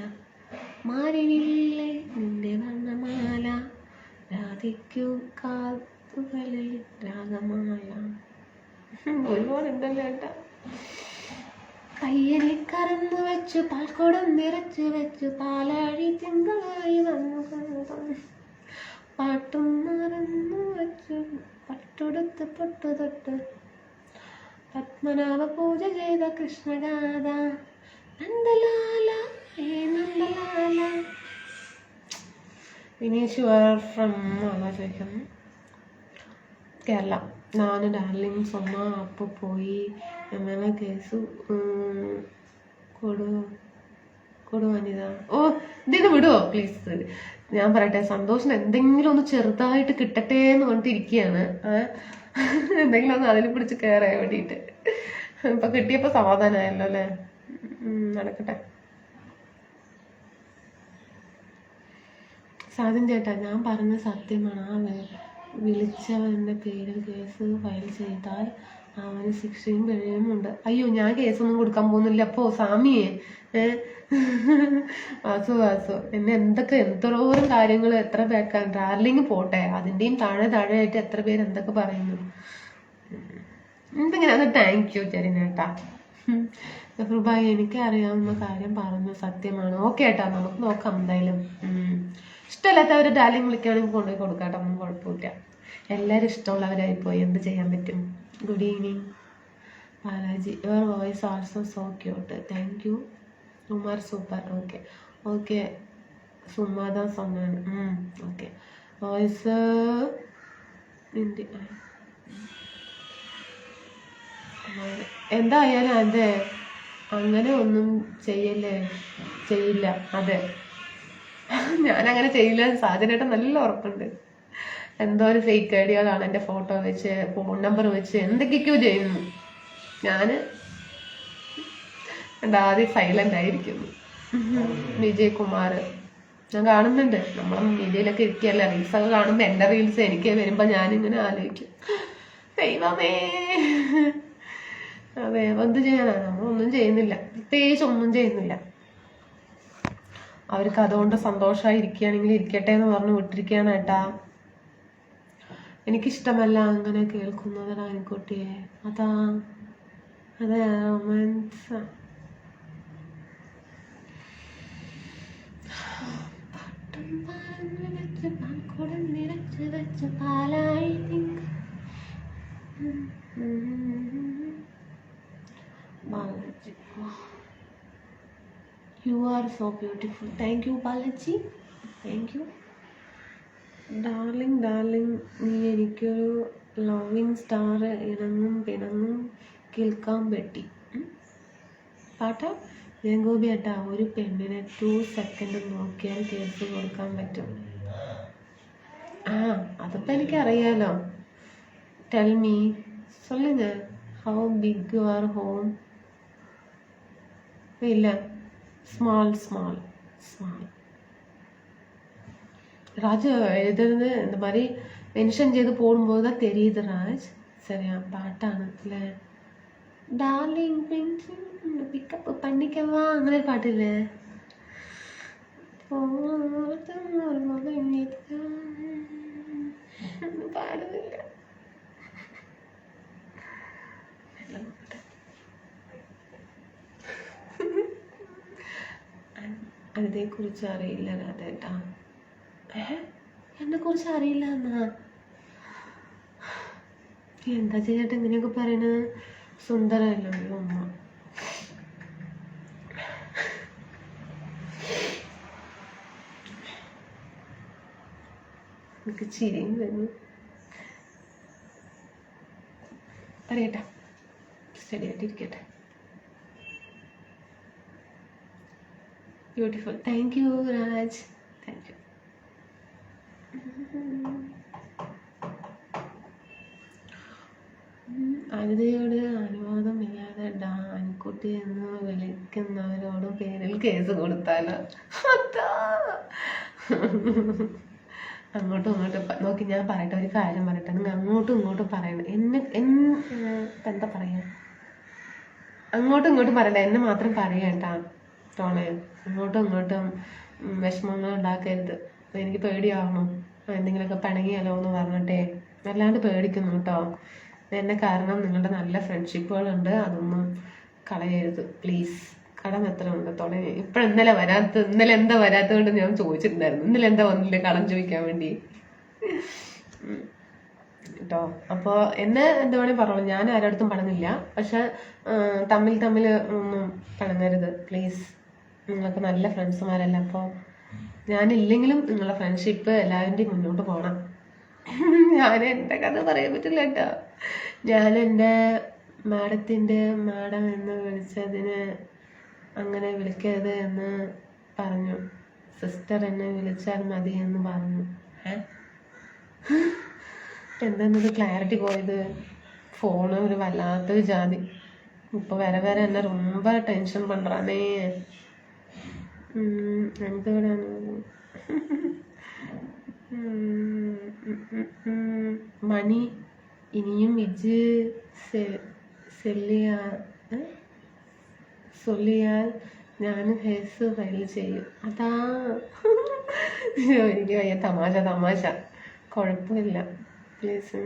Speaker 1: മാറിനില്ലേ നിന്റെ വർണ്ണമാല, രാധിക്കൂ കാത്തുകളിൽ രാഗമായ. ഒരുപാട് ഉണ്ടല്ലോ ഏട്ടാ. കയ്യനെ കറന്നു വെച്ചു പാൽക്കുടം നിറച്ചു വെച്ചു പാലാഴി തിങ്കളായി വന്നു പാട്ടും മറന്നു വെച്ചു പട്ടുടുത്ത് പൊട്ടു തൊട്ട് പത്മനാഭ പൂജ ചെയ്ത കൃഷ്ണഗാഥ. നന്ദലാല ഏ നന്ദലാല. വിനീഷ് ഫ്രം ചോദിക്കുന്നു, കേരള. ನಾನು ಡಾರ್ಲಿಂಗ್ ಸೊಮ್ಮ ಅಪ್ಪ പോയി എന്നെ കേസ് കൊടു അനിത. ഓ, ഇതിന് വിടുവോ പ്ലീസ്? ഞാൻ പറയട്ടെ, സന്തോഷം എന്തെങ്കിലും ഒന്ന് ചെറുതായിട്ട് കിട്ടട്ടെ എന്ന് പറഞ്ഞിട്ട് ഇരിക്കുകയാണ്. എന്തെങ്കിലും ഒന്ന് അതിൽ പിടിച്ച് കയറാൻ വേണ്ടിയിട്ട്. ഇപ്പൊ കിട്ടിയപ്പോ സമാധാനമായല്ലോ അല്ലേ. നടക്കട്ടെ. സാധൻ ചേട്ടാ, ഞാൻ പറഞ്ഞ സത്യമാണ്. വിളിച്ചവൻ്റെ പേരിൽ കേസ് ഫയൽ ചെയ്താൽ അവന് ശിക്ഷയും പിഴയും ഉണ്ട്. അയ്യോ, ഞാൻ കേസൊന്നും കൊടുക്കാൻ പോകുന്നില്ല. അപ്പോ സാമിയെ വാസു എന്നെ എന്തോരം കാര്യങ്ങൾ എത്ര പേർക്കാൻ. ഡാർലിങ് പോട്ടെ, അതിൻ്റെയും താഴെയായിട്ട് എത്ര പേര് എന്തൊക്കെ പറയുന്നു. എന്തെങ്കിലും അത് താങ്ക് യു ചെറിനേട്ടാ. ജഫർബായി, എനിക്ക് അറിയാവുന്ന കാര്യം പറഞ്ഞു, സത്യമാണ്. ഓക്കെ ഏട്ടാ, നമുക്ക് നോക്കാം എന്തായാലും. ഇഷ്ടമല്ലാത്തവർ ഡാർലിങ് വിളിക്കുകയാണെങ്കിൽ കൊണ്ടുപോയി കൊടുക്കാട്ടോ, ഒന്നും കുഴപ്പമില്ല. എല്ലാവരും ഇഷ്ടമുള്ളവരായിപ്പോയി, എന്ത് ചെയ്യാൻ പറ്റും. Good evening Balaji, your voice also so cute. Thank you Umar, super. Okay Sumatha സൊന്നാണ്. ഓക്കെ, വോയിസ് എന്തായാലും അതെ, അങ്ങനെ ഒന്നും ചെയ്യില്ല. അതെ, ഞാനങ്ങനെ ചെയ്യില്ല. സാധനമായിട്ട് നല്ല ഉറപ്പുണ്ട്. എന്തോ ഒരു ഫേക്ക് ഐഡിയകളാണ് എൻ്റെ ഫോട്ടോ വെച്ച് ഫോൺ നമ്പർ വെച്ച് എന്തൊക്കെയൊക്കെയോ ചെയ്യുന്നു. ഞാൻ ആദ്യം സൈലന്റ് ആയിരിക്കുന്നു. വിജയ് കുമാർ, ഞാൻ കാണുന്നുണ്ട്. നമ്മളെ മീഡിയയിലൊക്കെ ഇരിക്കുകയല്ലേ, റീൽസൊക്കെ കാണുമ്പോൾ എൻ്റെ റീൽസ് എനിക്ക് വരുമ്പോൾ ഞാനിങ്ങനെ ആലോചിക്കും, ദൈവമേ. അതെ, എന്ത് ചെയ്യാനാണ്, നമ്മളൊന്നും ചെയ്യുന്നില്ല, പ്രത്യേകിച്ച് ഒന്നും ചെയ്യുന്നില്ല. അവർക്ക് അതുകൊണ്ട് സന്തോഷമായി ഇരിക്കുകയാണെങ്കിൽ ഇരിക്കട്ടെ എന്ന് പറഞ്ഞ് വിട്ടിരിക്കുകയാണ് ഏട്ടാ. എനിക്കിഷ്ടമല്ല അങ്ങനെ കേൾക്കുന്നത് ആൻകുട്ടിയെ. അതെ, romance. You are so beautiful. Thank you Balaji. Thank you. Darling, നീ എനിക്കൊരു ലവിങ് സ്റ്റാർ, ഇണങ്ങും പിണങ്ങും കേൾക്കാൻ പറ്റി പാട്ടാ. ജംഗോബി ഏട്ടാ, ഒരു പെണ്ണിനെ 2 സെക്കൻഡ് നോക്കിയാൽ കേസ് കൊടുക്കാൻ പറ്റും. അതിപ്പോൾ എനിക്കറിയാലോ. ടെൽ മീ, சொல்லுங்க. How big your home? ഇല്ല, ஸ்மால். ராஜ் எழுதுறது இந்த மாதிரி மென்ஷன் செய்து போடும்போது தான் தெரியுது ராஜ். சரியா, பாட்டாണ് അല്ലേ? டார்லிங் பிக்கப் பண்ணிக்கவா, അങ്ങനെ ഒരു പാട്ടില്ലേ? പാടുന്നില്ല. അതിനെക്കുറിച്ച് അറിയില്ല രാധേട്ടാ. എന്നെക്കുറിച്ച് അറിയില്ല എന്നാ? എന്താ ചേട്ടാ ഇങ്ങനെയൊക്കെ പറയണത്? സുന്ദരല്ലോ അമ്മ. എനിക്ക് ചിരിയും വരുന്നു. പറയട്ടെ, സ്റ്റഡി ആയിട്ടിരിക്കട്ടെ. Beautiful. Thank you Raj, thank you. അനിതയോട് അനുവാദമില്ലാതെ ഡാൻകുട്ടി എന്ന് വിളിക്കുന്നവരോട് പേരിൽ കേസ് കൊടുത്താലോ? അങ്ങോട്ടും ഇങ്ങോട്ടും നോക്കി, ഞാൻ പറയട്ടെ, ഒരു കാര്യം പറയട്ടെ. നിങ്ങൾ അങ്ങോട്ടും ഇങ്ങോട്ടും പറയണം. എന്താ പറയാ, അങ്ങോട്ടും ഇങ്ങോട്ടും പറയണ്ട, എന്നെ മാത്രം പറയട്ടാ തോണേ. അങ്ങോട്ടും ഇങ്ങോട്ടും വിഷമങ്ങൾ ഉണ്ടാക്കരുത്. എനിക്ക് പേടിയാവണം, എന്തെങ്കിലുമൊക്കെ പിണങ്ങിയാലോ എന്ന് പറഞ്ഞിട്ടേ. വല്ലാണ്ട് പേടിക്കുന്നു കേട്ടോ എന്നെ. കാരണം നിങ്ങളുടെ നല്ല ഫ്രണ്ട്ഷിപ്പുകളുണ്ട്, അതൊന്നും കളയരുത് പ്ലീസ്. കടം എത്ര ഉണ്ട് തുടങ്ങി. ഇന്നലെ എന്താ വരാത്തത് കൊണ്ട് ഞാൻ ചോദിച്ചിട്ടുണ്ടായിരുന്നു. ഇന്നലെ എന്താ വന്നില്ല കടം ചോദിക്കാൻ വേണ്ടി കേട്ടോ. അപ്പോൾ എന്നെ എന്താ വേണമെങ്കിൽ പറഞ്ഞോളൂ, ഞാൻ ആരടുത്തും പണങ്ങില്ല. പക്ഷെ തമ്മിൽ ഒന്നും പണങ്ങരുത് പ്ലീസ്. നിങ്ങൾക്ക് നല്ല ഫ്രണ്ട്സുമാരല്ല. അപ്പോൾ ഞാനില്ലെങ്കിലും നിങ്ങളുടെ ഫ്രണ്ട്ഷിപ്പ് എല്ലാവരുടെയും മുന്നോട്ട് പോകണം. ഞാൻ എൻ്റെ കഥ പറയാൻ പറ്റില്ല കേട്ടോ. ഞാൻ എൻ്റെ മാഡം എന്ന് വിളിച്ചതിന് അങ്ങനെ വിളിക്കരുത് എന്ന് പറഞ്ഞു. സിസ്റ്റർ എന്നെ വിളിച്ചാൽ മതി എന്ന് പറഞ്ഞു. എന്താന്നത് ക്ലാരിറ്റി പോയത്? ഫോണ് ഒരു വല്ലാത്തൊരു ജാതി. ഇപ്പോൾ വരെ എന്നെ ரொம்ப ടെൻഷൻ പண்றானே. എന്തുകൊണ്ടാണ് മണി ഇനിയും വിജ് ചൊല്ലിയാൽ ഞാൻ കേസ് ഫയൽ ചെയ്യും. അതാ എനിക്ക് വയ്യ. തമാശ കുഴപ്പമില്ല പ്ലീസ്.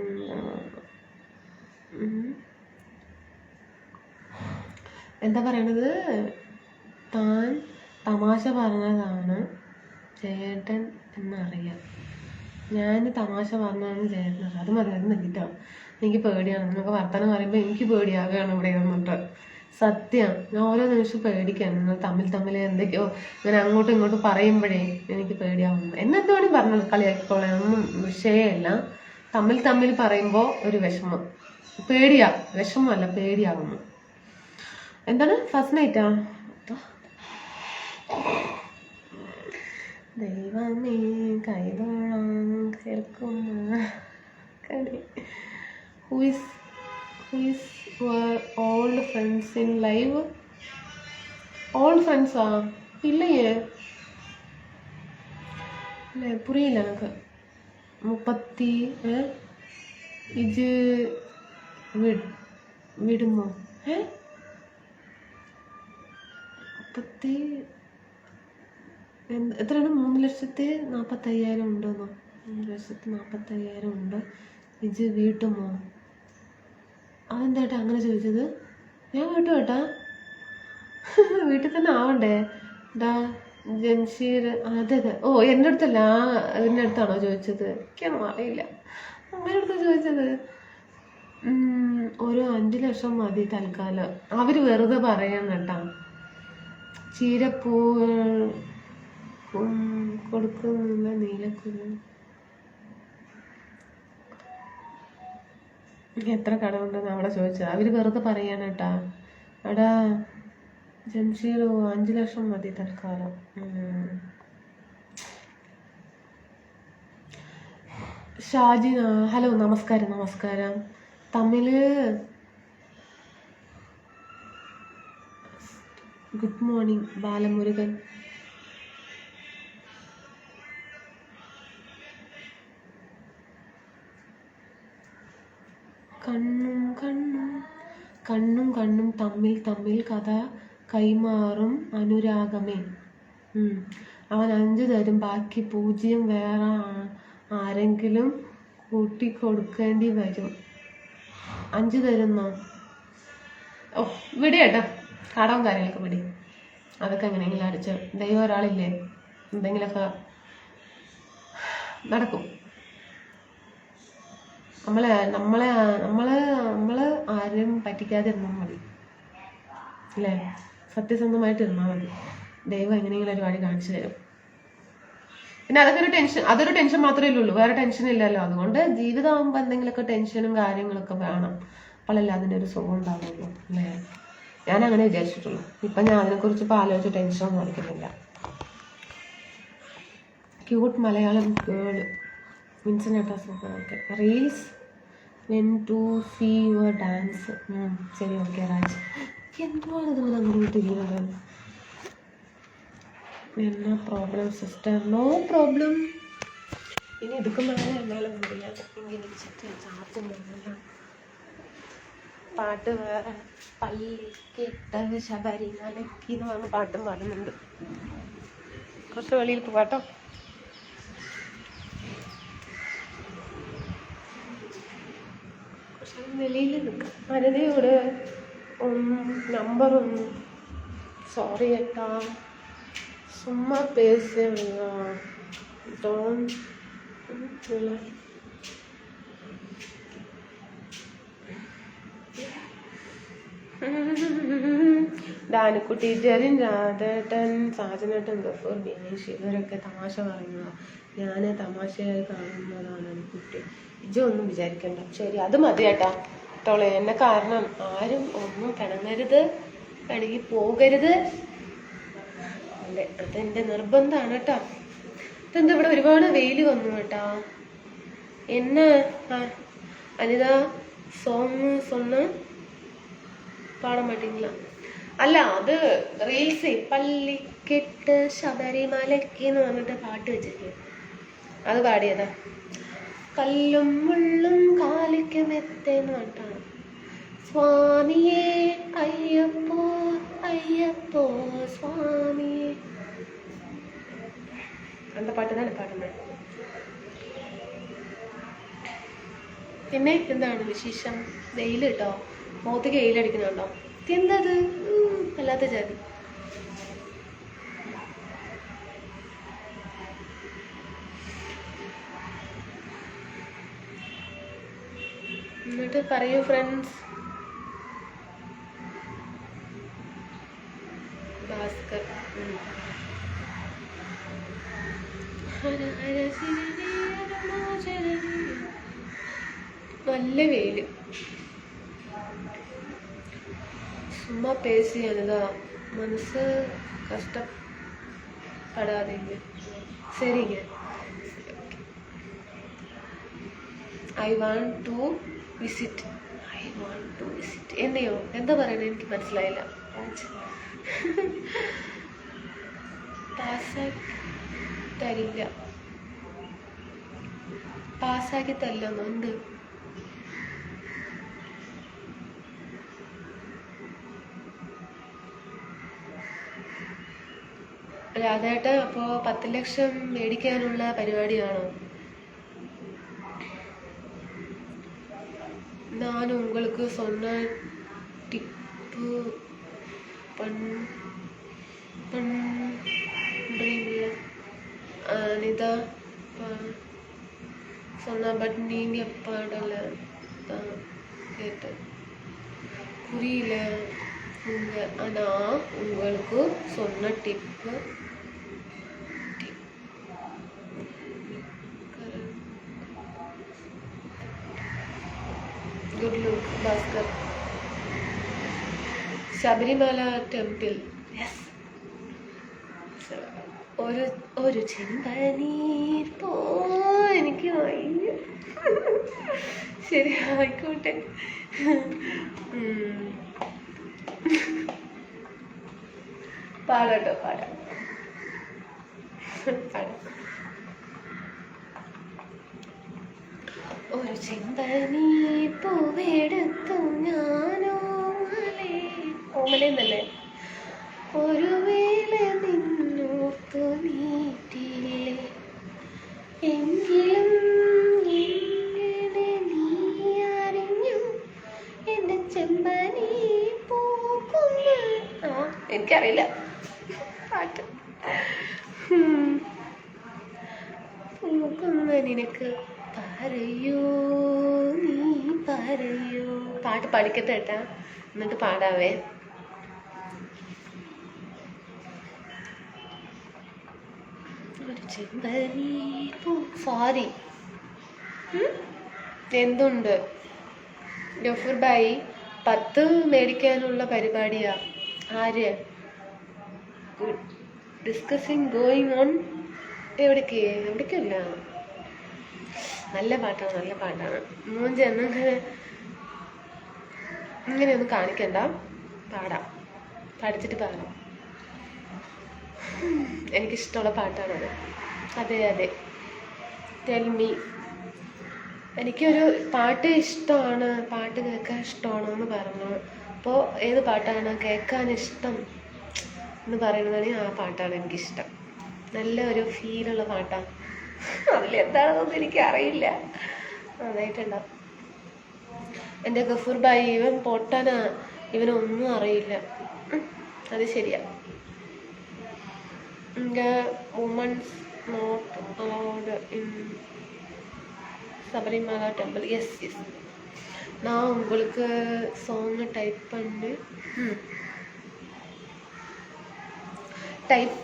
Speaker 1: എന്താ പറയണത്? താൻ തമാശ പറഞ്ഞതാണ് ചേട്ടൻ എന്നറിയാം. ഞാൻ തമാശ പറഞ്ഞതാണ് ചേട്ടൻ. അത് മതി, അത് നിൽക്കിട്ടോ. എനിക്ക് പേടിയാണ്. നിങ്ങൾക്ക് വർത്തമാനം പറയുമ്പോൾ എനിക്ക് പേടിയാവുകയാണ് ഇവിടെ വന്നിട്ട്. സത്യം, ഞാൻ ഓരോ നിമിഷം പേടിക്കാണ്. നിങ്ങൾ തമ്മിൽ എന്തൊക്കെയോ ഇങ്ങനെ അങ്ങോട്ടും ഇങ്ങോട്ടും പറയുമ്പോഴേ എനിക്ക് പേടിയാവുന്നു. എന്നെന്ത് വേണമെങ്കിൽ പറഞ്ഞോളൂ, കളിയാക്കിക്കോളെ, ഒന്നും വിഷയമല്ല. തമ്മിൽ പറയുമ്പോൾ ഒരു വിഷമം, പേടിയാ. വിഷമമല്ല, പേടിയാവുന്നു. എന്താണ് ഫസ്റ്റ് നൈറ്റാ? ദൈവമേ കൈതോളം കേൾക്കുന്ന കളി. Who is your old friends in live? Old friends ആ? ഇല്ലയേ, അല്ലേ? പുരിയില്ല എനിക്ക്. 30 ഇത് വിടുമോ? 30 എത്രയാണ്? 3,45,000 ഉണ്ടെന്നോ? 3,45,000 ഉണ്ട്. ഇത് വീട്ടുമോ? അതെന്താ അങ്ങനെ ചോദിച്ചത്? ഞാൻ വീട്ടു കേട്ടാ, വീട്ടിൽ തന്നെ ആവണ്ടേ? ജംഷീർ, അതെ. ഓ, എൻ്റെ അടുത്തല്ല, അതിൻ്റെ അടുത്താണോ ചോദിച്ചത്? എനിക്കൊന്നും അറിയില്ല. അമ്മയുടെ അടുത്ത് ചോദിച്ചത്. ഒരു 5 ലക്ഷം മതി തൽക്കാലം. അവർ വെറുതെ പറയാൻ കേട്ടാ. ചീരപ്പൂവ് കൊടുക്കുന്നില്ല, നീലക്കുരു. എത്ര കടമുണ്ടെന്ന് അവിടെ ചോദിച്ചത്. അവർ വെറുതെ പറയാൻ കേട്ടാ. എടാ ജംഷീർ, 5 ലക്ഷം മതി തൽക്കാലം. ഷാജി, ഹലോ, നമസ്കാരം. Tamil good morning. ബാലമുരുകൻ, കണ്ണും തമ്മിൽ കഥ കൈമാറും അനുരാഗമേ. അവൻ 5 തരും, ബാക്കി 0 വേറെ ആരെങ്കിലും കൂട്ടിക്കൊടുക്കേണ്ടി വരും. 5 തരുന്നോ? ഓ, വിടി കേട്ടോ, കടവും കാര്യങ്ങളൊക്കെ വിടി. അതൊക്കെ എങ്ങനെയെങ്കിലും അടിച്ച്. ദൈവം ഒരാളില്ലേ, എന്തെങ്കിലുമൊക്കെ നടക്കും. നമ്മള് ആരും പറ്റിക്കാതെ ഇരുന്നാൽ മതി, അല്ലേ? സത്യസന്ധമായിട്ട് ഇരുന്നാൽ മതി. ദൈവം എങ്ങനെയെങ്കിലും ഒരു വഴി കാണിച്ചു തരും. പിന്നെ അതൊരു ടെൻഷൻ മാത്രമേ ഉള്ളൂ, വേറെ ടെൻഷൻ ഇല്ലല്ലോ. അതുകൊണ്ട് ജീവിതമാകുമ്പോൾ എന്തെങ്കിലുമൊക്കെ ടെൻഷനും കാര്യങ്ങളൊക്കെ വേണം, അപ്പോഴല്ലേ അതിൻ്റെ ഒരു സുഖം ഉണ്ടാവുള്ളൂ അല്ലേ. ഞാൻ അങ്ങനെ വിചാരിച്ചിട്ടുള്ളൂ. ഇപ്പം ഞാൻ അതിനെക്കുറിച്ച് ഇപ്പോൾ ആലോചിച്ച് ടെൻഷനൊന്നും അടിക്കുന്നില്ല. ക്യൂട്ട് മലയാളം ഗേൾ മിൻസിനേട്ടാ super. Okay reels when to see your dance. ശരി ഓക്കെ രാജ്. എന്താണ് ഇതുപോലെ അങ്ങോട്ട് ഇരിക്കുന്നത്? എന്നാ പ്രോബ്ലം സിസ്റ്റർ? No problem. ഇനി ഇതൊക്കെ മേലെ എന്നാലും முடியாது. ഇങ്ങനെ ചാർജ് പാട്ട് വേറെ പള്ളി കേട്ടത് ശബരിമലയ്ക്ക് എന്ന് പറഞ്ഞ പാട്ടും പാടുന്നുണ്ട്. കുറച്ച് വെളിയിൽ പോവാട്ടോ. വെളിയിൽ നിൽക്കാം. മരുതയോട് നമ്പർ ഒന്ന്. സോറി ഏട്ടാ, சும்மா பேசுங்க. ഡാനുക്കുട്ടി, ജെറിൻ, രാധേട്ടൻ, സാജനേട്ടൻ, ഗഫൂർ, ബിനീഷ് ഇവരൊക്കെ തമാശ പറയുന്നതാണ്. ഞാൻ തമാശയായി കാണുന്നതാണ് കുട്ടി. ഇജൊന്നും വിചാരിക്കണ്ട. ശരി, അത് മതി കേട്ടാ തോളെ. എന്നെ കാരണം ആരും ഒന്നും പിണങ്ങരുത്, പിണങ്ങി പോകരുത്. അല്ലേ, അതെൻ്റെ നിർബന്ധമാണ് കേട്ടോ. ഇതെന്താ ഇവിടെ ഒരുപാട് വെയിൽ വന്നു കേട്ടാ. என்ன அனிதா സോങ് சொன்ன പാടാൻ മാട്ടീங்களா? അല്ല, അത് റീൽസ് പള്ളിക്കെട്ട് ശബരിമലയ്ക്ക് എന്ന് പറഞ്ഞിട്ട് പാട്ട് വെച്ചിരിക്കുക, അത് പാടിയതാ. കല്ലും മുള്ളും കാലിക്ക് മെത്തേന്ന് പറഞ്ഞിട്ടാണ്. സ്വാമിയേ അയ്യപ്പോ അയ്യപ്പോ സ്വാമിയേ, அந்த പാട്ട് തന്നെ പാടുന്നത്. പിന്നെ എന്താണ് വിശേഷം? വെയിൽ കേട്ടോ, മുഖത്തേക്ക് വെയിലടിക്കുന്നുണ്ടോ? എന്തത് വല്ലാത്ത ജാതി. എന്നിട്ട് പറയൂ ഫ്രണ്ട്സ്. ഭാസ്കർ നല്ല വെയില്. சும்மா பேசி அதுதான் மனசு கஷ்டப்படாதீங்க. சரிங்க. I want to visit. എന്നെയോ എന്താ പറയണേ? എനിക്ക് മനസ്സിലായില്ല. തരില്ല, പാസ്സാക്കി തല്ലുന്നുണ്ട്. രാധേട്ട അപ്പോൾ 10 ലക്ഷം മേടിക്കാനുള്ള പരിപാടിയാണോ? நான் உங்களுக்கு சொன்ன டிப்பு பண்றீங்களா? அனிதா சொன்னா, பட் நீங்கள் பாடலை தான் கேட்டேன். புரியல. ஆனால் உங்களுக்கு சொன்ன டிப்பு good look. Bhaskar. Sabarimala temple. Yes. ഒരു ചെമ്പനീർ പോ. എനിക്ക് വയ്യ. ശരി ആയിക്കോട്ടെ. പാടാട്ടോ, പാടാം. ഒരു ചെമ്പനീ പൂവെടുത്തു ഞാനോ ഓമലെന്നല്ലേ, ഒരു വേള നിന്നോർത്തു നീറ്റില്ലേ, എങ്കിലും എങ്ങനെ നീ അറിഞ്ഞു എൻ്റെ ചെമ്പനീ പൂക്കുന്ന. എനിക്കറിയില്ല പാട്ട്. പൂക്കുന്ന നിനക്ക് പറയൂ, നീ പറയൂ. പാട്ട് പഠിക്കട്ടെ കേട്ടാ, എന്നിട്ട് പാടാവേ. സോറി. എന്തുണ്ട് ഗഫൂർ ഭായി? 10 മേടിക്കാനുള്ള പരിപാടിയാ. ആര്? Discussing going on. എവിടേക്കല്ല. നല്ല പാട്ടാണ്. മൂഞ്ച ഇങ്ങനെയൊന്നും കാണിക്കണ്ട. പഠിച്ചിട്ട് പാടാം. എനിക്കിഷ്ടമുള്ള പാട്ടാണത്. അതെ. Tell me. എനിക്കൊരു പാട്ട് ഇഷ്ടമാണ്, പാട്ട് കേൾക്കാൻ ഇഷ്ടമാണോ എന്ന് പറഞ്ഞു. അപ്പോൾ ഏത് പാട്ടാണ് കേൾക്കാൻ ഇഷ്ടം എന്ന് പറയുന്നതാണെങ്കിൽ ആ പാട്ടാണ് എനിക്കിഷ്ടം. നല്ല ഒരു ഫീലുള്ള പാട്ടാണ്. അതിലെന്താണെന്നൊന്നും എനിക്കറിയില്ല. നന്നായിട്ടുണ്ടാവും. എൻ്റെ ഗഫൂർ ഭായി ഇവൻ പൊട്ടനാ, ഇവനൊന്നും അറിയില്ല. അത് ശരിയാ. Women's not allowed in Sabarimala temple. Yes நான் உங்களுக்கு சாங் டைப்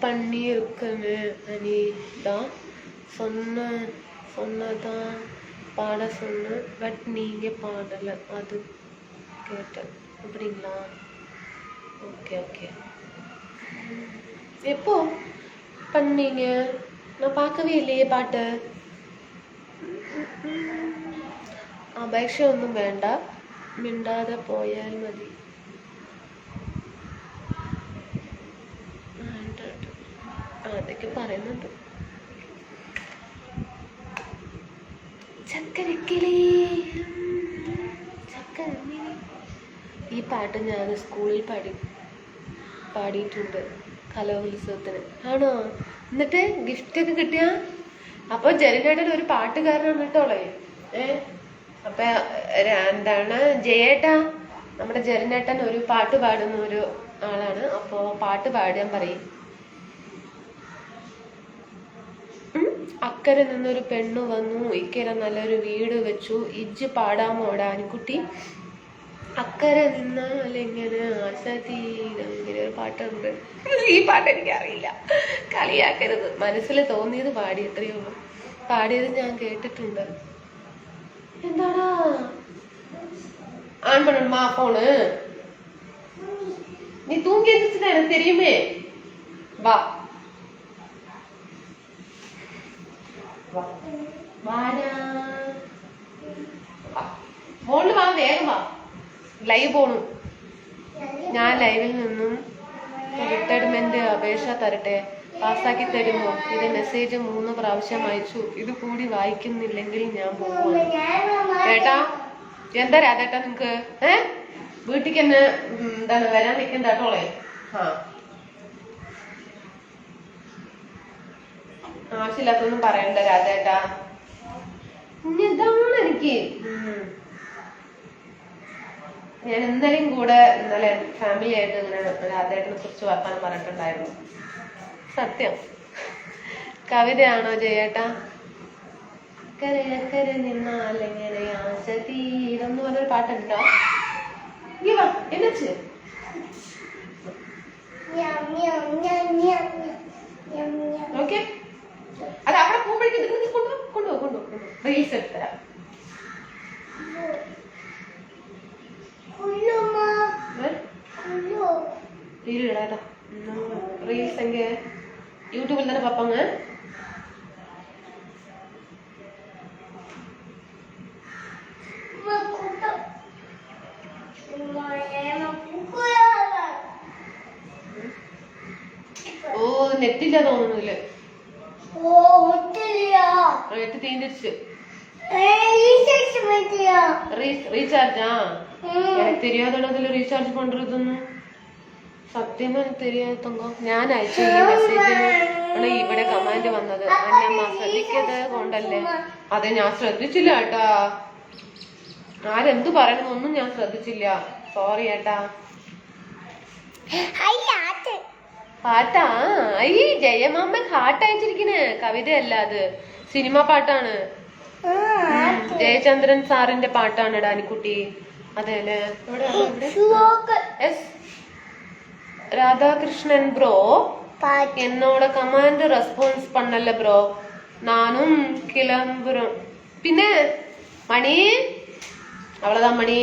Speaker 1: பண்ணி இருக்குன்னு தான் சொன்னதான் பாட சொன்னேன். பட் நீங்கள் பாடலை, அது கேட்டேன். அப்படிங்களா? ஓகே. எப்போ பண்ணீங்க? நான் பார்க்கவே இல்லையே பாட்டு. അപേക്ഷ ഒന്നും വേണ്ട, മിണ്ടാതെ പോയാൽ മതി. അതൊക്കെ പറയുന്നുണ്ട്. ചക്കരക്കിളി. ഈ പാട്ട് ഞാൻ സ്കൂളിൽ പാടിയിട്ടുണ്ട് കലോത്സവത്തിന്. ആണോ? എന്നിട്ട് ഗിഫ്റ്റൊക്കെ കിട്ടിയ? അപ്പൊ ജെറിനേട്ടൻ ഒരു പാട്ടുകാരനാണ് കേട്ടോളെ. അപ്പൊ എന്താണ് ജയേട്ടാ, നമ്മുടെ ജെറിനേട്ടൻ ഒരു പാട്ട് പാടുന്ന ഒരു ആളാണ്. അപ്പൊ പാട്ട് പാടാൻ പറയും. അക്കരെ നിന്നൊരു പെണ്ണു വന്നു, ഇക്കരെ നല്ലൊരു വീട് വെച്ചു, ഇജ്ജ് പാടാമോടാ അനിക്കുട്ടി? അക്കരെ നിന്ന അല്ലെങ്ങനെ ഇങ്ങനെ ഒരു പാട്ടുണ്ട്. ഈ പാട്ട് എനിക്കറിയില്ല, കളിയാക്കരുത്. മനസ്സിൽ തോന്നിയത് പാടി, എത്രയേ ഉള്ളൂ. പാടിയത് ഞാൻ കേട്ടിട്ടുണ്ട്. എന്താടാ ஆன் பண்ணணுமா போனு? நீ தூங்கி எந்திரிச்சுதான் எனக்கு தெரியுமே. வா வாடா, ഫോണിൽ വാ, വേഗം വാ. ലൈവ് പോണു. ഞാൻ ലൈവിൽ നിന്നും റിട്ടയർമെന്റ് അപേക്ഷ തരട്ടെ, പാസ്സാക്കി തരുമോ? ഇത് മെസ്സേജ് 3 പ്രാവശ്യം അയച്ചു. ഇത് കൂടി വായിക്കുന്നില്ലെങ്കിൽ ഞാൻ പോകുന്നു. ചേട്ടാ, എന്താ രാധേട്ടാ നിങ്ങക്ക്? വീട്ടിക്ക് തന്നെ എന്താണ് വരാൻ നിൽക്കണ്ട കേട്ടോളെ. ആവശ്യമില്ലാത്തൊന്നും പറയണ്ട രാധേട്ടാ. ഇനി എന്താണ് എനിക്ക്? ഞാൻ ഇന്നലെയും കൂടെ ഇന്നലെ ഫാമിലി ആയിട്ട് ഇങ്ങനെ രാധേട്ടനെ കുറിച്ച് വർത്താനം പറഞ്ഞിട്ടുണ്ടായിരുന്നു. സത്യം. കവിതയാണോ ജയേട്ടാ? കരയക്കരെ നിന്നാലെങ്ങനെ ആശ തീരെന്ന് പറഞ്ഞൊരു പാട്ടുണ്ടോ? എന്നുവെച്ച് ഓക്കെ. അത് അവിടെ പോകുമ്പോഴേക്കും കൊണ്ടുപോ റീൽസ് എടുത്തരാം. റീലിടാട്ടോ. റീൽസ് എങ്ക യൂട്യൂബിൽ തന്നെ பார்ப்பாங்க. ഓ നെറ്റില്ല തോന്നുന്നില്ല. നെറ്റ് തീർന്നിരിച്ച്. റീചാർജാ? எனக்கு தெரியாதடா இதுல ரீசார்ஜ் பண்றதுன்னு. സത്യം എനിക്ക് தெரியாது തങ്കം. ഞാൻ അയച്ച ഈ മെസ്സേജിന് ആണ് ഇവിടെ കമാൻഡ് വന്നത്. അന്നമ്മ ശ്രദ്ധിക്കത് കൊണ്ടല്ലേ? അതെ, ഞാൻ ശ്രദ്ധിച്ചില്ല ഏട്ടാ. ആരെന്ത് പറയണമെന്നൊന്നും ഞാൻ ശ്രദ്ധിച്ചില്ല. സോറി ഏട്ടാ. പാട്ടാ? ഈ ജയമാമ്മ ഹാർട്ട് അയച്ചിരിക്കണേ. കവിതയല്ല, അത് സിനിമ പാട്ടാണ്. ജയചന്ദ്രൻ സാറിന്റെ പാട്ടാണ് ഡാനിക്കുട്ടി. അതെല്ലേ? രാധാകൃഷ്ണൻ ബ്രോ என்னோட கமாண்ட் ரெஸ்பான்ஸ் பண்ணல ப்ரோ. நானும் கிளம்புறோம். பின்ன மணி அவ்வளவுதான் மணி,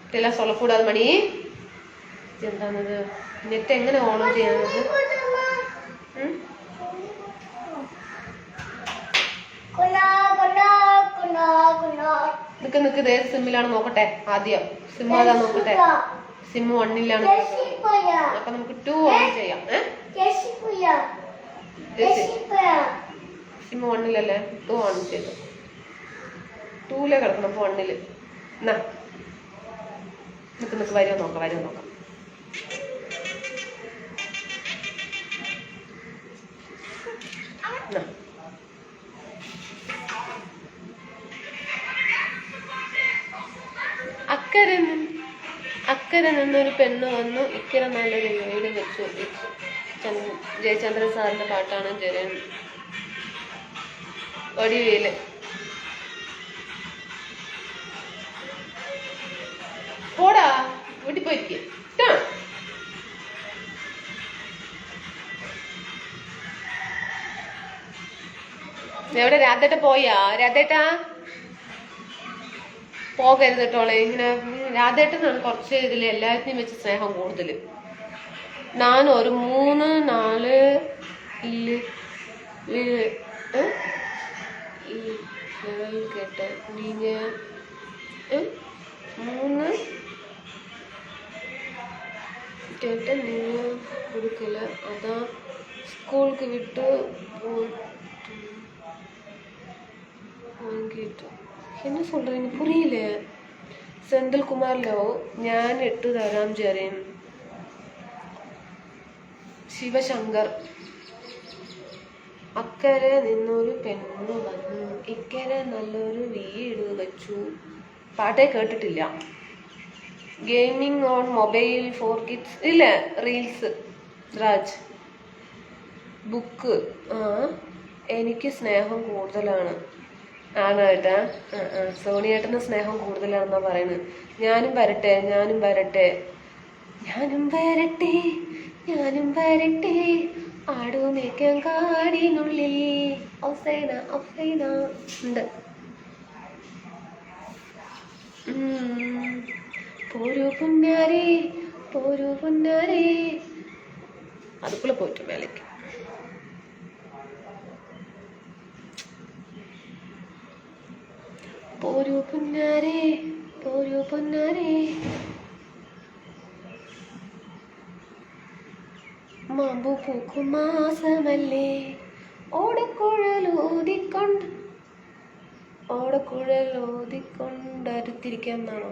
Speaker 1: இதெல்லாம் சொல்லக்கூடாது மணி. എന്താണത് നെറ്റ് എങ്ങനെ ഓൺ ചെയ്യാനത്? നിക്ക് ഇത് ഏത് സിമ്മിലാണ് നോക്കട്ടെ ആദ്യം. സിം ഏതാ നോക്കട്ടെ. സിം 1 അപ്പൊ നമുക്ക് 2 ഓൺ ചെയ്യാം. സിം 1 2 ഓൺ ചെയ്തു. 2 കിടക്കണം. അപ്പൊ 1 എന്നാ നിക്ക് വരുമോ നോക്കാം. അക്കരെ നിന്നൊരു പെണ്ണ് വന്നു, ഇക്കരെ നല്ലൊരു വീട് വെച്ചു. ജയചന്ദ്രൻ സാറിന്റെ പാട്ടാണ്. ജരൻ ഒടിവേല്. പോടാ വീട്ടിൽ പോയിരിക്കും. എവിടെ രാധേട്ട പോയാ? രാധേട്ടാ പോകരുത് കേട്ടോളെ. ഇങ്ങനെ രാധേട്ടനാണ് കുറച്ച് ഇതിൽ എല്ലാത്തിനും വെച്ച് സ്നേഹം കൂടുതൽ. ഞാൻ ഒരു 3-4 കേട്ടെ നീங்க 3 கேட்ட நீங்க கொடுக்கல, அதான் ஸ்கூலுக்கு விட்டு வாங்கிட்டு. என்ன சொல்றீங்க புரியல. സെന്തിൽകുമാറിലോ ഞാൻ 8 തരാം ജെറിൻ. ശിവശങ്കർ. അക്കരെ നിന്നൊരു പെണ്ണു വന്നു, ഇക്കരെ നല്ലൊരു വീട് വെച്ചു. പാട്ടേ കേട്ടിട്ടില്ല. Gaming on mobile for kids ഇല്ല. റീൽസ്. രാജ്. ബുക്ക്. എനിക്ക് സ്നേഹം കൂടുതലാണ്. ആണോ ഏട്ടാ? സോണിയേട്ടന് സ്നേഹം കൂടുതലാണെന്നാ പറയുന്നത്. ഞാനും വരട്ടെ ആടു മേക്കാൻ കാടിനുള്ളിൽ ഉണ്ട്. പോരൂ പുന്നാരേ അതുക്കുള്ള പോയിട്ടു മേലേക്ക്. പോരൂ പൊന്നാരേ മാമ്പു പൂക്കും മാസമല്ലേ, ഓടക്കുഴലോതിക്കൊണ്ടടുത്തിരിക്കാന്നാണോ?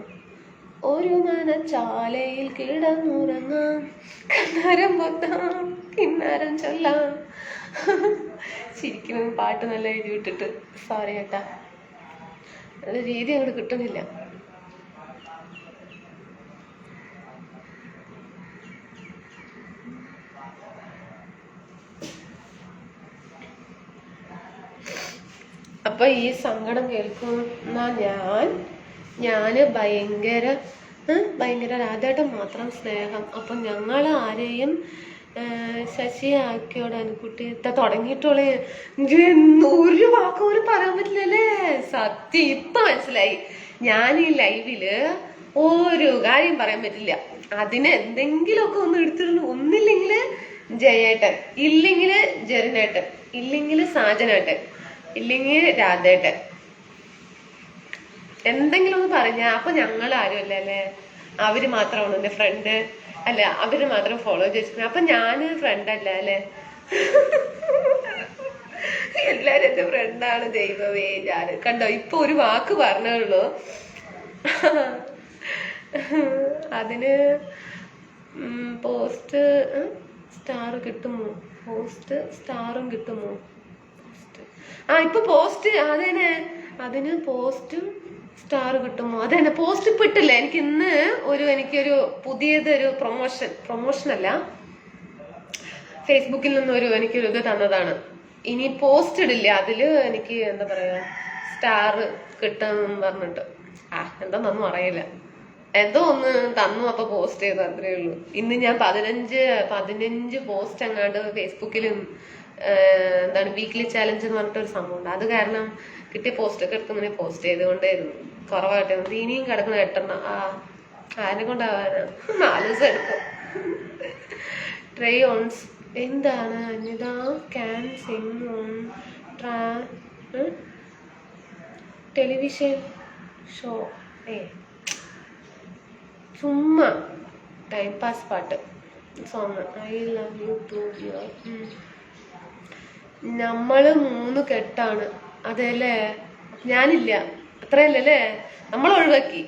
Speaker 1: ഒരു മനച്ചാലയിൽ കിടന്നുറങ്ങാം, കന്നാരം പൊത്താം, കിന്നാരം ചൊല്ലാം. ശരിക്കും പാട്ട് നല്ല എഴുതി വിട്ടിട്ട് സോറി ഏട്ടാ, നല്ല രീതി അങ്ങോട്ട് കിട്ടണില്ല. അപ്പൊ ഈ സങ്കടം കേൾക്കുന്ന ഞാന് ഭയങ്കര രാധേട്ടൻ മാത്രം സ്നേഹം. അപ്പൊ ഞങ്ങൾ ആരെയും ശശിയാക്കിയോട് അനുക്കുട്ടി തുടങ്ങിയിട്ടുള്ള ഒരു വാക്ക് പോലും പറയാൻ പറ്റില്ലല്ലേ? സത്യം ഇപ്പൊ മനസ്സിലായി. ഞാൻ ഈ ലൈവില് ഒരു കാര്യം പറയാൻ പറ്റില്ല. അതിന് എന്തെങ്കിലുമൊക്കെ ഒന്ന് എടുത്തിട്ടുണ്ട്. ഒന്നില്ലെങ്കിൽ ജയേട്ടൻ, ഇല്ലെങ്കിൽ ജെറിനേട്ടൻ, ഇല്ലെങ്കിൽ സാജനേട്ടൻ, ഇല്ലെങ്കിൽ രാധേട്ടൻ, എന്തെങ്കിലും ഒന്ന് പറഞ്ഞ അപ്പൊ ഞങ്ങൾ ആരും അല്ലേ, അവര് മാത്രമാണ് എന്റെ ഫ്രണ്ട് അല്ല, അവര് മാത്രം ഫോളോ ചെയ്തിരിക്കുന്നത്. അപ്പൊ ഞാന് ഫ്രണ്ട് അല്ല അല്ലെ? എല്ലാരും എന്റെ ഫ്രണ്ടാണ്. ദൈവമേ, ഞാൻ കണ്ടോ ഇപ്പൊ ഒരു വാക്ക് പറഞ്ഞുള്ളൂ. അതിന് പോസ്റ്റ് സ്റ്റാർ കിട്ടുമോ? സ്റ്റാറും കിട്ടുമോ? ഇപ്പൊ പോസ്റ്റ് അതിന് പോസ്റ്റും സ്റ്റാർ കിട്ടുമോ? അതന്നെ പോസ്റ്റ് ഇപ്പൊ ഇട്ടില്ല. എനിക്കൊരു പുതിയതൊരു പ്രൊമോഷൻ അല്ല, ഫേസ്ബുക്കിൽ നിന്നൊരു എനിക്കൊരു ഇത് തന്നതാണ്. ഇനി പോസ്റ്റ് ഇടില്ല. അതില് എനിക്ക് എന്താ പറയാ സ്റ്റാർ കിട്ടും പറഞ്ഞിട്ട്. എന്താന്നൊന്നും അറിയില്ല. എന്തോ ഒന്ന് തന്നു അപ്പൊ പോസ്റ്റ് ചെയ്തു, അത്രേ ഉള്ളൂ. ഇന്ന് ഞാൻ 15 പോസ്റ്റ് അങ്ങാണ്ട് ഫേസ്ബുക്കിലും എന്താണ് വീക്ക്ലി ചാലഞ്ച് എന്ന് പറഞ്ഞിട്ടൊരു സംഭവം ഉണ്ട്. അത് കാരണം കിട്ടിയ പോസ്റ്റ് ഒക്കെ എടുത്ത് ഇങ്ങനെ പോസ്റ്റ് ചെയ്തുകൊണ്ടേയിരുന്നു. കുറവായിട്ട് ഇനിയും കിടക്കുന്ന 8 ആരെ കൊണ്ടാവാനാ, 4 ദിവസം എടുക്കും. ട്രൈ ഓൺസ് എന്താണ് Anitha can sing on television show ചുമ്മാ ടൈം പാസ് പാട്ട് song. I love you too your. നമ്മള് 3 കെട്ടാണ് അതല്ലേ, ഞാനില്ല അത്രയല്ലേ, നമ്മൾ ഒഴിവാക്കി.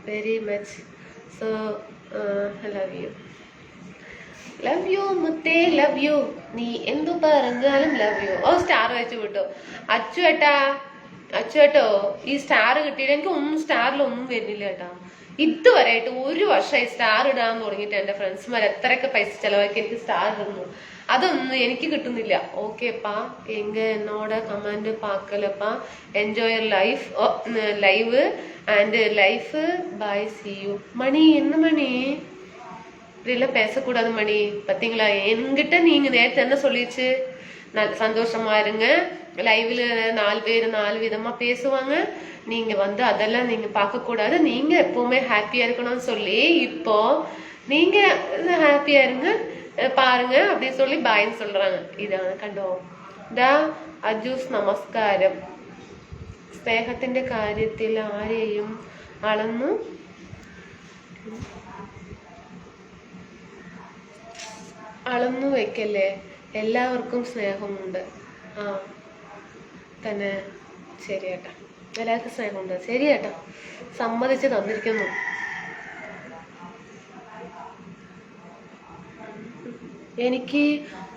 Speaker 1: Very much so love you മുത്തേ ലവ് യു, നീ എന്തു പറഞ്ഞാലും ലവ് യു. ഓ സ്റ്റാർ വെച്ച് വിട്ടു അച്ചുവേട്ടോ. ഈ സ്റ്റാർ കിട്ടിയിട്ട് എനിക്ക് സ്റ്റാറിലൊന്നും വരുന്നില്ല കേട്ടാ. ഇതുവരെയായിട്ട് 1 വർഷമായി സ്റ്റാർ ഇടാൻ തുടങ്ങിയിട്ട്. എന്റെ ഫ്രണ്ട്സ്മാർ എത്രയൊക്കെ പൈസ ചെലവാക്കി എനിക്ക് സ്റ്റാർ ഇടുന്നു, അതൊന്നും എനിക്ക് കിട്ടുന്നില്ല. ഓക്കേപ്പാ എങ്ക എന്നോട് കമന്റ് പാക്കലപ്പാ. Enjoy live and life bye see you. மணி என்ன மணி இப்படிலாம் பேசக்கூடாது மணி, பார்த்தீங்களா? என்கிட்ட நீங்க நேற்று என்ன சொல்லிச்சு, சந்தோஷமா இருங்க, லைவ்ல 4 பேர் 4 விதமா பேசுவாங்க, நீங்க வந்து அதெல்லாம் நீங்க பார்க்க கூடாது, நீங்க எப்பவுமே ஹாப்பியா இருக்கணும்னு சொல்லி இப்போ நீங்க ஹாப்பியா இருங்க பாருங்க அப்படின்னு சொல்லி பாய்ன்னு சொல்றாங்க. ഇതാണ് കണ്ടോ. ദാ അജൂസ് നമസ്കാരം. സ്നേഹത്തിന്റെ കാര്യത്തിൽ ആരെയും അളന്നു വെക്കല്ലേ, എല്ലാവർക്കും സ്നേഹമുണ്ട്. തന്നെ ശരിയേട്ടാ, എല്ലാവർക്കും സ്നേഹമുണ്ട്. ശരിയേട്ടാ, സമ്മതിച്ച് തന്നിരിക്കുന്നു. എനിക്ക്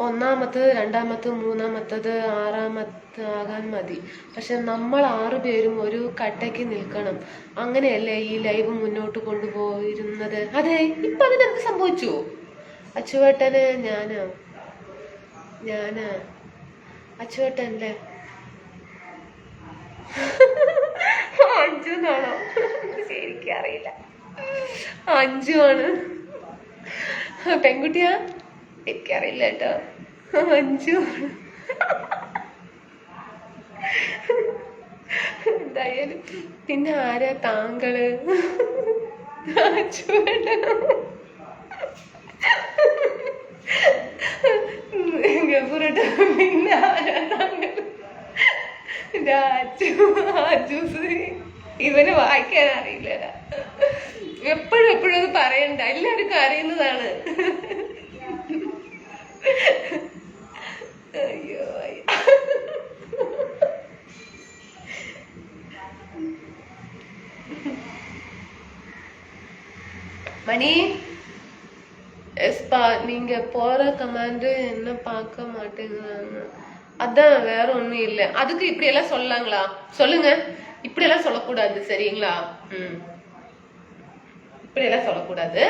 Speaker 1: 1ാമത്തത് 2ാമത്തത് 3ാമത്തത് 6ാമത്തെ ആകാൻ മതി. പക്ഷെ നമ്മൾ 6 പേരും ഒരു കട്ടയ്ക്ക് നിൽക്കണം. അങ്ങനെയല്ലേ ഈ ലൈവ് മുന്നോട്ട് കൊണ്ടുപോയിരുന്നത്. അതെ, ഇപ്പൊ അതിനെന്ത് സംഭവിച്ചു? അച്ചുവേട്ടന് ഞാന് അച്ചുവേട്ടല്ലേ 5 എന്നാണോ? ശരിക്കറിയില്ല. 5 ആണ്. പെൺകുട്ടിയാ? എനിക്കറിയില്ല കേട്ടോ. 5 എന്തായാലും. പിന്നെ ആരാ താങ്കള്? അച്ചുവേട്ടനോ? ഗഫൂറേട്ടാ. പിന്നെ ആരാ താങ്കൾ? ഇവന് വായിക്കാൻ അറിയില്ല. എപ്പോഴും അത് പറയണ്ട, എല്ലാരും കരയുന്നതാണ്. അയ്യോ மணி எஸ்பா, நீங்க போற கமாண்ட் என்ன பார்க்க மாட்டேங்கிறாங்க. அதான் வேற ஒண்ணும் இல்ல. அதுக்கு இப்படி எல்லாம் சொல்லலாங்களா? சொல்லுங்க. இப்படி எல்லாம் சொல்லக்கூடாது சரிங்களா? இப்படி எல்லாம் சொல்லக்கூடாது.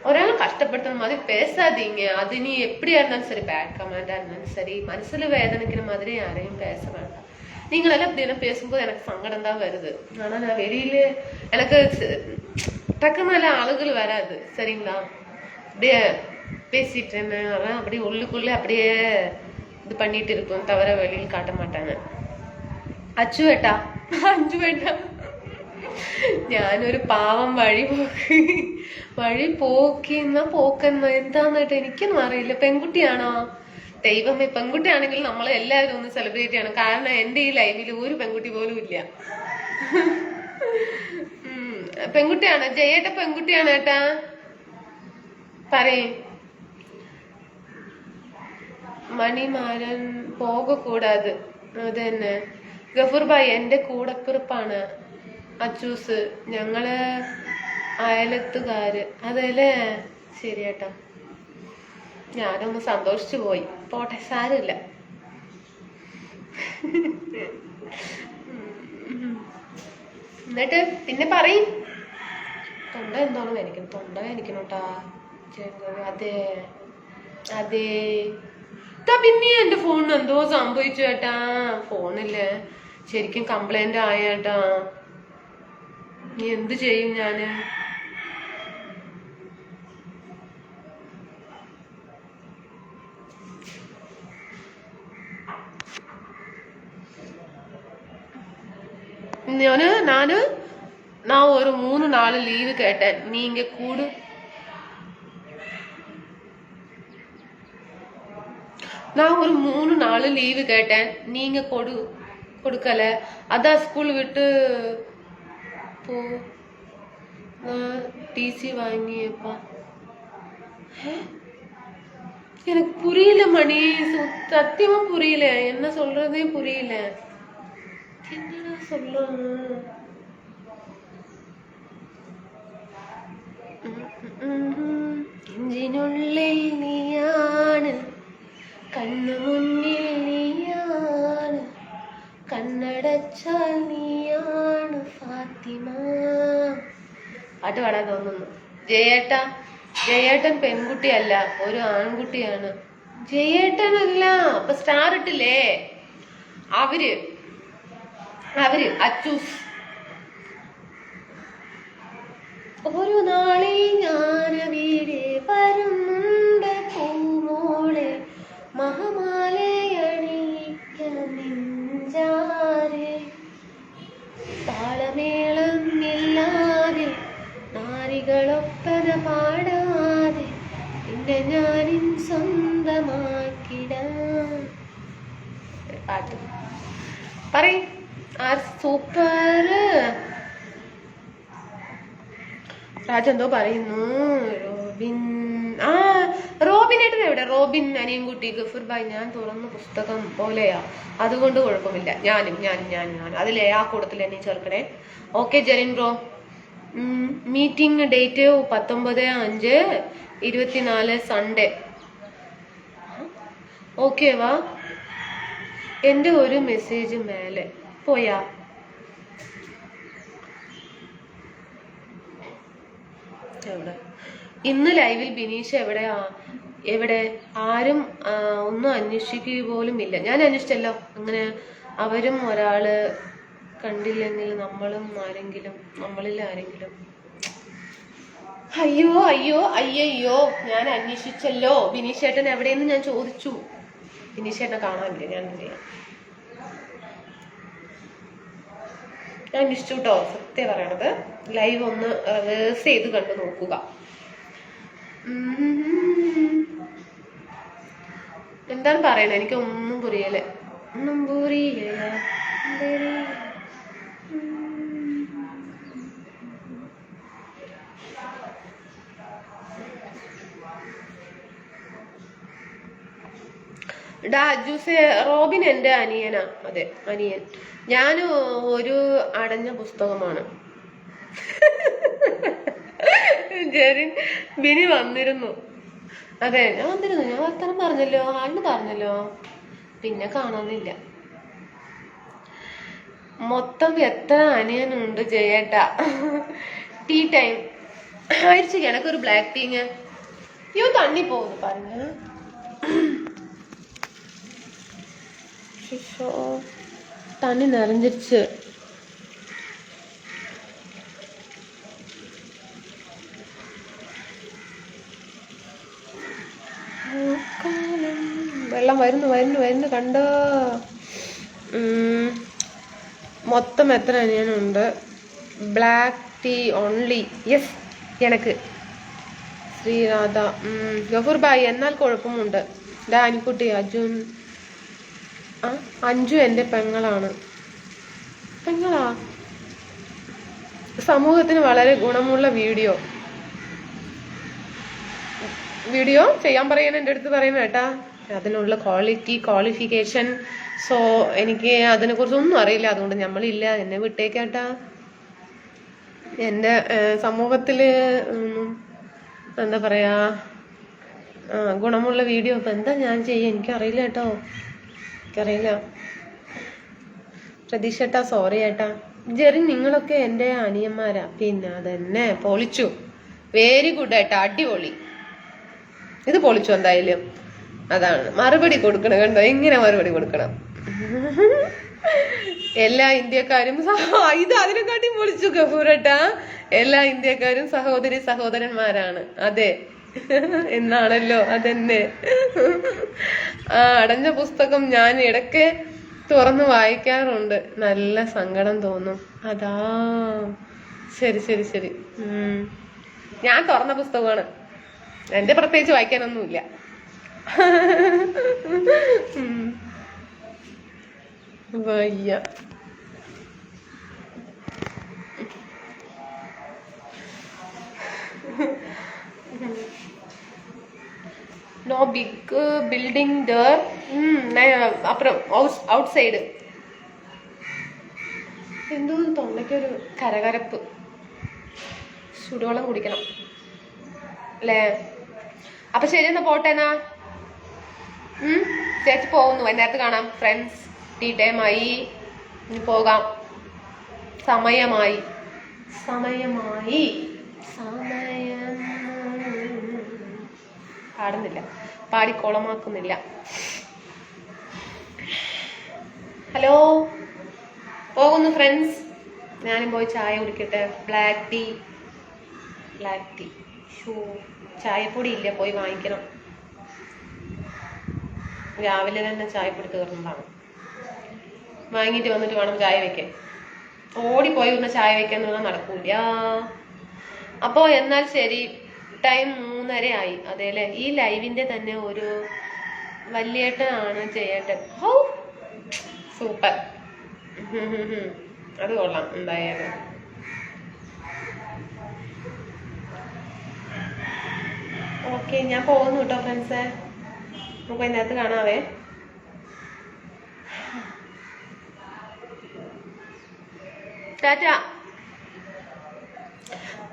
Speaker 1: ഒരാൾ കഷ്ടപ്പെടുത്തുന്ന മാതിരി പേസാതീങ്ക. അത് നീ എപ്പിടിയാ இருந்தாலும் சரி, பேட் கமெண்டா இருந்தாலும் சரி, மனசுல வேதனைக்கிற மாதிரி யாரையும் பேச வேண்டாம். நீங்களெல்லாம் இப்படி எல்லாம் பேசும்போது எனக்கு சங்கடம் தான் வருது. ஆனா நான் வெளியில எனக்கு டக்குனால அழுகல் வராது சரிங்களா. அப்படியே பேசிட்டேன்னு அப்படியே உள்ளுக்குள்ள அப்படியே இது பண்ணிட்டு இருக்கும், தவிர வெளியில் காட்ட மாட்டாங்க. അച്ചുവേട്ടാ ഞാനൊരു പാവം പോക്കെന്ന എന്താന്നിട്ട് എനിക്കൊന്നും അറിയില്ല. പെൺകുട്ടിയാണോ? ദൈവമേ, പെൺകുട്ടിയാണെങ്കിൽ നമ്മൾ എല്ലാവരും ഒന്ന് സെലിബ്രേറ്റ് ചെയ്യണം. കാരണം എന്റെ ഈ ലൈവിൽ ഒരു പെൺകുട്ടി പോലും ഇല്ല. പെൺകുട്ടിയാണ് ജയേട്ട, പെൺകുട്ടിയാണ് ഏട്ടാ. പറയും. മണിമാരൻ പോകക്കൂടാതെ. അത് തന്നെ ഗഫൂർ ഭായ് എന്റെ കൂടപ്പിറപ്പാണ് അച്ചൂസ്, ഞങ്ങള് അയലത്തുകാര്. അതല്ലേ ശരിയേട്ടാ. ഞാനൊന്ന് സന്തോഷിച്ചു പോയി. പോട്ടെ, സാരമില്ല. എന്നിട്ട് പിന്നെ പറയും. തൊണ്ട എന്തോന്ന് വേനിക്കണം, തൊണ്ട വേനിക്കണോട്ടാ. അതെ പിന്നെ എന്റെ ഫോണിന് എന്തോ സംഭവിച്ചു ചേട്ടാ. ഫോണില്ലേ ശരിക്കും കംപ്ലൈന്റ് ആയേട്ടാ. നീ എന്ത് ചെയ്യും? ഞാന് நான் ஒரு 3 நாள் லீவு கேட்டேன். நீங்க கூடு நான் ஒரு 3 நாள் லீவு கேட்டேன். நீங்க கொடுக்கல. அதான் ஸ்கூல் விட்டு போ டிசி வாங்கியப்பா. எனக்கு புரியல மணி, சத்தியமா புரியல. என்ன சொல்றதே புரியல. என்னடா சொல்லணும்? നെഞ്ചിനുള്ളിൽ നീയാണ്, കണ്ണു മുന്നിൽ നീയാണ്, കണ്ണടച്ചാൽ നീയാണ് ഫാത്തിമ. പാട്ട് പാടാൻ തോന്നുന്നു. ജയേട്ടൻ പെൺകുട്ടിയല്ല, ഒരു ആൺകുട്ടിയാണ്. ജയേട്ടനല്ല, അപ്പൊ സ്റ്റാർ ഇട്ടില്ലേ അവര് അച്ചൂസ്. ഒരു നാളിൽ ഞാനവിടെ വരുന്നുണ്ട് പൂമോളെ, മഹമാലയണിയിക്കാൻ നെഞ്ചാരെ. താളമേളം ഇല്ലാതെ നാരികളൊപ്പന പാടാതെ പിന്നെ ഞാനും സ്വന്തമാക്കിടാം. പാട്ട് പറയും. സൂപ്പർ. രാജെന്തോ പറയുന്നു. റോബിനേട്ടൻ എവിടെ? റോബിൻ അനിയൻകുട്ടി ഗഫൂർ ഭായ്, ഞാൻ തുറന്ന പുസ്തകം പോലെയാ, അതുകൊണ്ട് കുഴപ്പമില്ല. ഞാനും ഞാൻ അതിലെ ആ കൂട്ടത്തിൽ എന്നെ ചേർക്കണേ. Okay Jerin bro. Meeting date 19/5/24 Sunday. Okay വാ. എന്റെ ഒരു മെസ്സേജ് മേലെ പോയാ. ഇന്ന് ലൈവിൽ ബിനീഷ് എവിടെ ആരും ഒന്നും അന്വേഷിക്കുക പോലും ഇല്ല. ഞാൻ അന്വേഷിച്ചല്ലോ. അങ്ങനെ അവരും ഒരാള് കണ്ടില്ലെങ്കിൽ നമ്മളിൽ ആരെങ്കിലും അയ്യോ ഞാൻ അന്വേഷിച്ചല്ലോ. ബിനീഷ് ചേട്ടൻ എവിടെയെന്ന് ഞാൻ ചോദിച്ചു. ബിനീഷ് ചേട്ടനെ കാണാനില്ല. ഞാൻ അന്വേഷിച്ചു കേട്ടോ, സത്യം പറയണത്. ലൈവ് ഒന്ന് റിവേഴ്സ് ചെയ്ത് കണ്ടു നോക്കുക. എന്താണ് പറയണത്? എനിക്ക് ഒന്നും പുരിയല. റോബിൻ എന്റെ അനിയനാ. അതെ, അനിയൻ. ഞാൻ ഒരു അടഞ്ഞ പുസ്തകമാണ്. ജെറിൻ ബിനി വന്നിരുന്നു. അതെ, ഞാൻ വന്നിരുന്നു. ഞാൻ വർത്തമാനം പറഞ്ഞല്ലോ, ആണ്ട് പറഞ്ഞല്ലോ. പിന്നെ കാണാനില്ല. മൊത്തം എത്ര അനിയനുണ്ട് ജയേട്ടാ? ടീ ടൈം ആയിடுச்சு. எனക്കൊരു ബ്ലാക്ക് ടീങ്. ஐயோ தண்ணி போகுது பாருங்க. தண்ணி நிறைஞ்சிருச்சு. വെള്ളം വരുന്നു കണ്ടോ? മൊത്തം എത്ര അനിയനുണ്ട്? Black tea only. യെസ്, എനക്ക്. ശ്രീരാധ. ഗഫൂർ ഭായ്, എന്നാൽ കുഴപ്പമുണ്ട്. ഡാനിക്കുട്ടി. അഞ്ജു എൻ്റെ പെങ്ങളാണ്. പെങ്ങളാ? സമൂഹത്തിന് വളരെ ഗുണമുള്ള വീഡിയോ ചെയ്യാൻ പറയുന്ന എൻ്റെ അടുത്ത് പറയുന്നത് കേട്ടാ. അതിനുള്ള ക്വാളിഫിക്കേഷൻ. സോ എനിക്ക് അതിനെ കുറിച്ചൊന്നും അറിയില്ല. അതുകൊണ്ട് നമ്മളില്ല, എന്നെ വിട്ടേക്കാട്ടാ. എൻ്റെ സമൂഹത്തില് എന്താ പറയാ, ഗുണമുള്ള വീഡിയോ ഇപ്പൊ എന്താ ഞാൻ ചെയ്യാ? എനിക്കറിയില്ല കേട്ടോ, എനിക്കറിയില്ല. പ്രതീക്ഷ ഏട്ടാ, സോറി ഏട്ടാ. ജെറിൻ, നിങ്ങളൊക്കെ എൻ്റെ അനിയന്മാരാ. പിന്നെ അതന്നെ, പൊളിച്ചു. വെരി ഗുഡ് ഏട്ടാ, അടിപൊളി. ഇത് പൊളിച്ചു എന്തായാലും. അതാണ് മറുപടി കൊടുക്കണം. കണ്ടോ, എങ്ങനെ മറുപടി കൊടുക്കണം? എല്ലാ ഇന്ത്യക്കാരും ഇത് അതിനെക്കാട്ടി പൊളിച്ചു ഗഫൂരട്ടാ. എല്ലാ ഇന്ത്യക്കാരും സഹോദരി സഹോദരന്മാരാണ്. അതെ എന്നാണല്ലോ. അതെന്നെ. അടഞ്ഞ പുസ്തകം ഞാൻ ഇടയ്ക്ക് തുറന്ന് വായിക്കാറുണ്ട്. നല്ല സങ്കടം തോന്നും. അതാ. ശരി ശരി ശരി. ഞാൻ തുറന്ന പുസ്തകമാണ്. എന്റെ പ്രത്യേകിച്ച് വായിക്കാനൊന്നുമില്ല. വയ്യ. No big building there. അപ്പുറം ഔട്ട്സൈഡ്. എന്തോ തൊണ്ടയ്ക്കൊരു കരകരപ്പ്. ചൂടുവെള്ളം കുടിക്കണം അല്ലേ? അപ്പൊ ശരി, എന്നാ പോട്ടേന്നാ. ചേച്ചി പോകുന്നു. വൈകുന്നേരത്ത് കാണാം ഫ്രണ്ട്സ്. ടീ ടൈം ആയി. ഇനി പോകാം. സമയമായി സമയമായി സമയം. പാടുന്നില്ല, പാടിക്കോളമാക്കുന്നില്ല. ഹലോ, പോകുന്നു ഫ്രണ്ട്സ്. ഞാനും പോയി ചായ കുടിക്കട്ടെ. Black tea. ചായപ്പൊടി ഇല്ല, പോയി വാങ്ങിക്കണം. രാവിലെ തന്നെ ചായപ്പൊടി തീർന്നതാണ്. വാങ്ങിയിട്ട് വന്നിട്ട് വേണം ചായ വെക്കാൻ. ഓടിപ്പോയി ഒന്ന് ചായ വെക്കാൻ പറഞ്ഞാൽ നടക്കൂല. അപ്പോ എന്നാൽ ശരി. ടൈം 3:30 ആയി. അതേല്ലേ? ഈ ലൈവിന്റെ തന്നെ ഒരു വല്യേട്ടനാണ് ചെയ്യേണ്ടത്. How super. അത് കൊള്ളാം എന്തായാലും. ഓക്കെ, ഞാൻ പോകുന്നു കേട്ടോ ഫ്രണ്ട്സേ. നമുക്ക് അതിനകത്ത് കാണാവേ. Tata.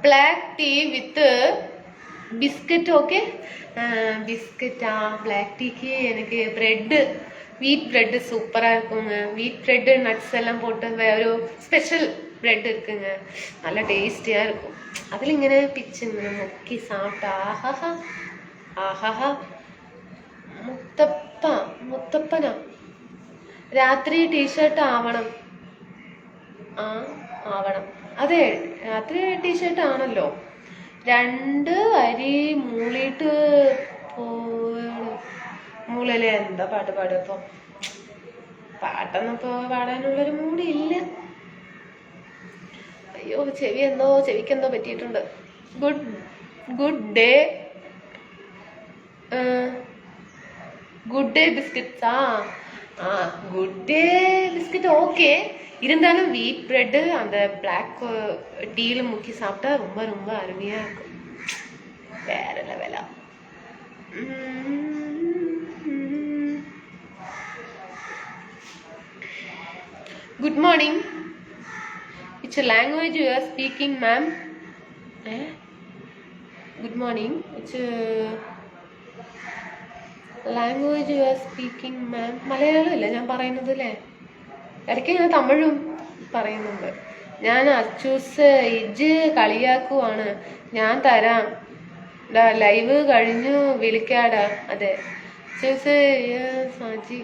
Speaker 1: Black tea with biscuit. Okay, ബിസ്ക്കറ്റാ. ബ്ലാക്ക് ടീക്ക് എനിക്ക് ബ്രെഡ്, വീറ്റ് ബ്രെഡ് சூப்பரா இருக்குங்க. வீட் பிரெட் நட்ஸ் எல்லாம் போட்டு ஒரு ஸ்பெஷல் பிரெட் இருக்குங்க. நல்ல டேஸ்டியா இருக்கும். அதில் இങ്ങനെ பிச்சுங்க முக்கி சாப்பிட்டா ஆஹாஹா ആഹാ. മുത്തപ്പനാ. രാത്രി ടീഷർട്ട് ആവണം. ആവണം. അതെ, രാത്രി ടീഷർട്ട് ആണല്ലോ. 2 വരി മൂളിയിട്ട് മൂളല്ലേ. എന്താ പാട്ട് പാടുപ്പോ? പാട്ടൊന്നിപ്പോ പാടാനുള്ളൊരു മൂടില്ല. അയ്യോ, ചെവിക്കെന്തോ പറ്റിയിട്ടുണ്ട്. Good day. குட் டே பிஸ்கட்ஸா? Good day biscuit okay. இருந்தாலும் வீட் பிரெட்டு அந்த பிளாக் டீல முக்கி சாப்பிட்டா ரொம்ப ரொம்ப அருமையா இருக்கும். வேற லெவலா. Good morning. Which language you are speaking, ma'am? Good morning. Which language you are speaking ma'am? Malayalam അല്ലേ ഞാൻ പറയുന്നത് അല്ലേ? ഇടയ്ക്ക് ഞാൻ തമിഴും പറയുന്നുണ്ട്. ഞാൻ അച്ചൂസ് ഇജ് കളിയാക്കുവാണ്. ഞാൻ തരാം. ലൈവ് കഴിഞ്ഞു വിളിക്കാടാ. അതെ അച്ചൂസ് സാജി.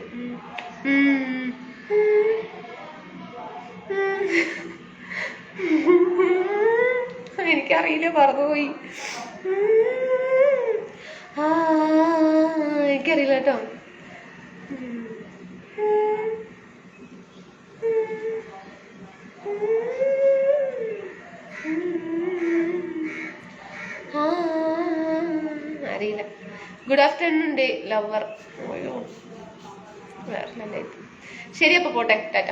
Speaker 1: എനിക്കറിയില്ല, മറന്നുപോയി. എനിക്കറിയില്ല കേട്ടോ. അറിയില്ല. Good afternoon day lover. ശരി, അപ്പൊ പോട്ടെ. ടാറ്റ.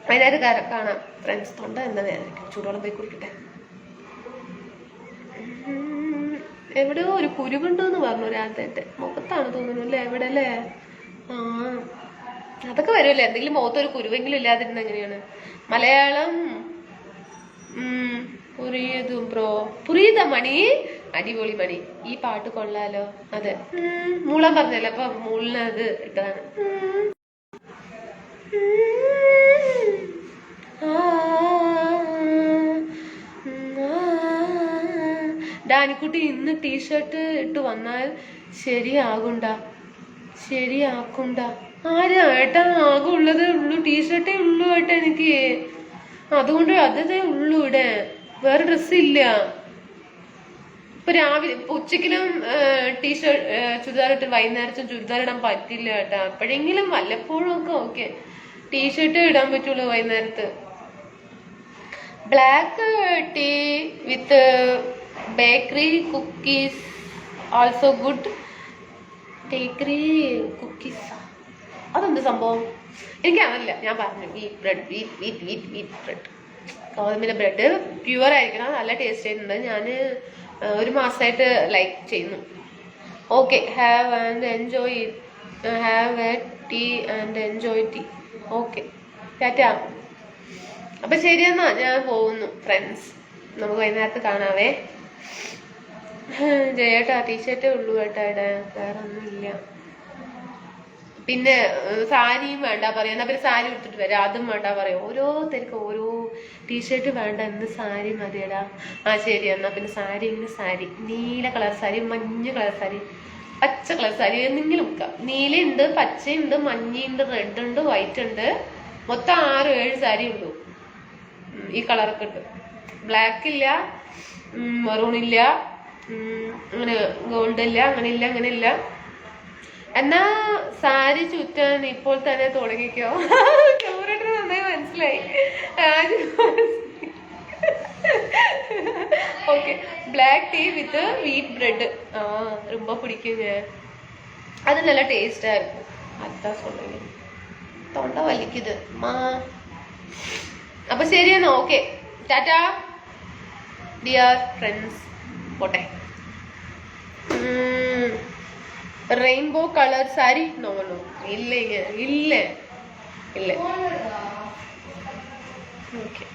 Speaker 1: വൈകുന്നേരം കാണാം ഫ്രണ്ട്സ്. തൊണ്ട എന്താ വേദനിക്കും. ചൂടോളം പോയി കുടിക്കട്ടെ. എവിടെയോ ഒരു കുരുവുണ്ടെന്ന് പറഞ്ഞു രാത്രി. മുഖത്താണ് തോന്നുന്നു അല്ലേ? എവിടെ അല്ലേ? അതൊക്കെ വരുമല്ലേ. എന്തെങ്കിലും മുഖത്തൊരു കുരുവെങ്കിലും ഇല്ലാതിരുന്ന എങ്ങനെയാണ്? മലയാളം പുരിയതും പുരിയത മണി. അടിപൊളി മണി. ഈ പാട്ട് കൊള്ളാലോ. അതെ, മൂളാൻ പറഞ്ഞല്ലേ, അപ്പൊ മൂളിനത് ഇട്ടതാണ്. ഡാനിക്കുട്ടി ഇന്ന് ടീഷർട്ട് ഇട്ട് വന്നാൽ ശരിയാക്കുണ്ട. ആരാ ഏട്ടാ? ആകെ ഉള്ളതേ ഉള്ളൂ ടീഷർട്ടേ ഉള്ളൂ കേട്ടോ എനിക്ക്. അതുകൊണ്ട് അതേ ഉള്ളൂ ഇവിടെ, വേറെ ഡ്രസ്സ് ഇല്ല. ഇപ്പൊ രാവിലെ ഉച്ചക്കിലും ടീഷർട്ട് ചുരിദാർ ഇട്ട് വൈകുന്നേരത്തും ചുരിദാർ ഇടാൻ പറ്റില്ല കേട്ടാ. എപ്പോഴെങ്കിലും വല്ലപ്പോഴും ഒക്കെ ഓക്കെ ടീഷർട്ട് ഇടാൻ പറ്റുള്ളൂ വൈകുന്നേരത്ത്. Black tea with bakery cookies also good. Bakery cookies അതെന്ത് സംഭവം എനിക്കതല്ല. ഞാൻ പറഞ്ഞു വീറ്റ് ബ്രെഡ്, വീറ്റ് ബ്രെഡ്, ഗോതമ്പിന്റെ ബ്രെഡ് പ്യുവർ ആയിരിക്കണം, നല്ല ടേസ്റ്റ് ചെയ്യുന്നുണ്ട്. ഞാൻ 1 മാസമായിട്ട് ലൈക്ക് ചെയ്യുന്നു. Okay, have and enjoy, have a tea and enjoy tea. Okay, ta ta. അപ്പൊ ശരിയെന്നാ, ഞാൻ പോകുന്നു ഫ്രണ്ട്സ്. നമുക്ക് വൈകുന്നേരത്ത് കാണാവേ. ജയേട്ടാ ടീഷർട്ടേ ഉള്ളൂ കേട്ടാ ഇവിടെ, വേറെ ഒന്നുമില്ല. പിന്നെ സാരിയും വേണ്ട പറയാം, എന്നാ പിന്നെ സാരി എടുത്തിട്ട് വരാം, അതും വേണ്ട പറയാം. ഓരോരുത്തർക്ക് ഓരോ ടീഷർട്ട് വേണ്ട, എന്ന് സാരി മതിയടാ. ആ ശരി, എന്നാ പിന്നെ സാരി, ഇങ്ങനെ സാരി, നീല കളർ സാരി, മഞ്ഞ കളർ സാരി, പച്ച കളർ സാരി, എന്തെങ്കിലും വെക്കാം. നീലയുണ്ട്, പച്ചയുണ്ട്, മഞ്ഞയുണ്ട്, റെഡ് ഉണ്ട്, വൈറ്റ് ഉണ്ട്. മൊത്തം 6-7 സാരി ഉള്ളൂ ഈ കളറൊക്കെ ഉണ്ട്. ബ്ലാക്ക് ഇല്ല, മെറൂൺ ഇല്ല, അങ്ങനെ ഗോൾഡ് ഇല്ല, അങ്ങനെ ഇല്ല, അങ്ങനെ ഇല്ല. എന്നാ സാരി ചുറ്റാൻ ഇപ്പോൾ തന്നെ തുടങ്ങിക്കോ. ചോറിട്ട് നന്നായി മനസ്സിലായി. Okay, black tea with wheat bread. ரொம்ப பிடிக்குங்க, அது நல்ல டேஸ்டா இருக்கும். அதுதான் சொல்றேன், തൊണ്ട വലിക്കുത് മാ. അപ്പൊ ശരിയെന്നാ, ഓക്കെ, ടാറ്റാ ഡിയർ ഫ്രണ്ട്സ്. പോട്ടെ. Rainbow colour sari no no, ഇല്ല ഇല്ല ഇല്ല. ഓക്കെ.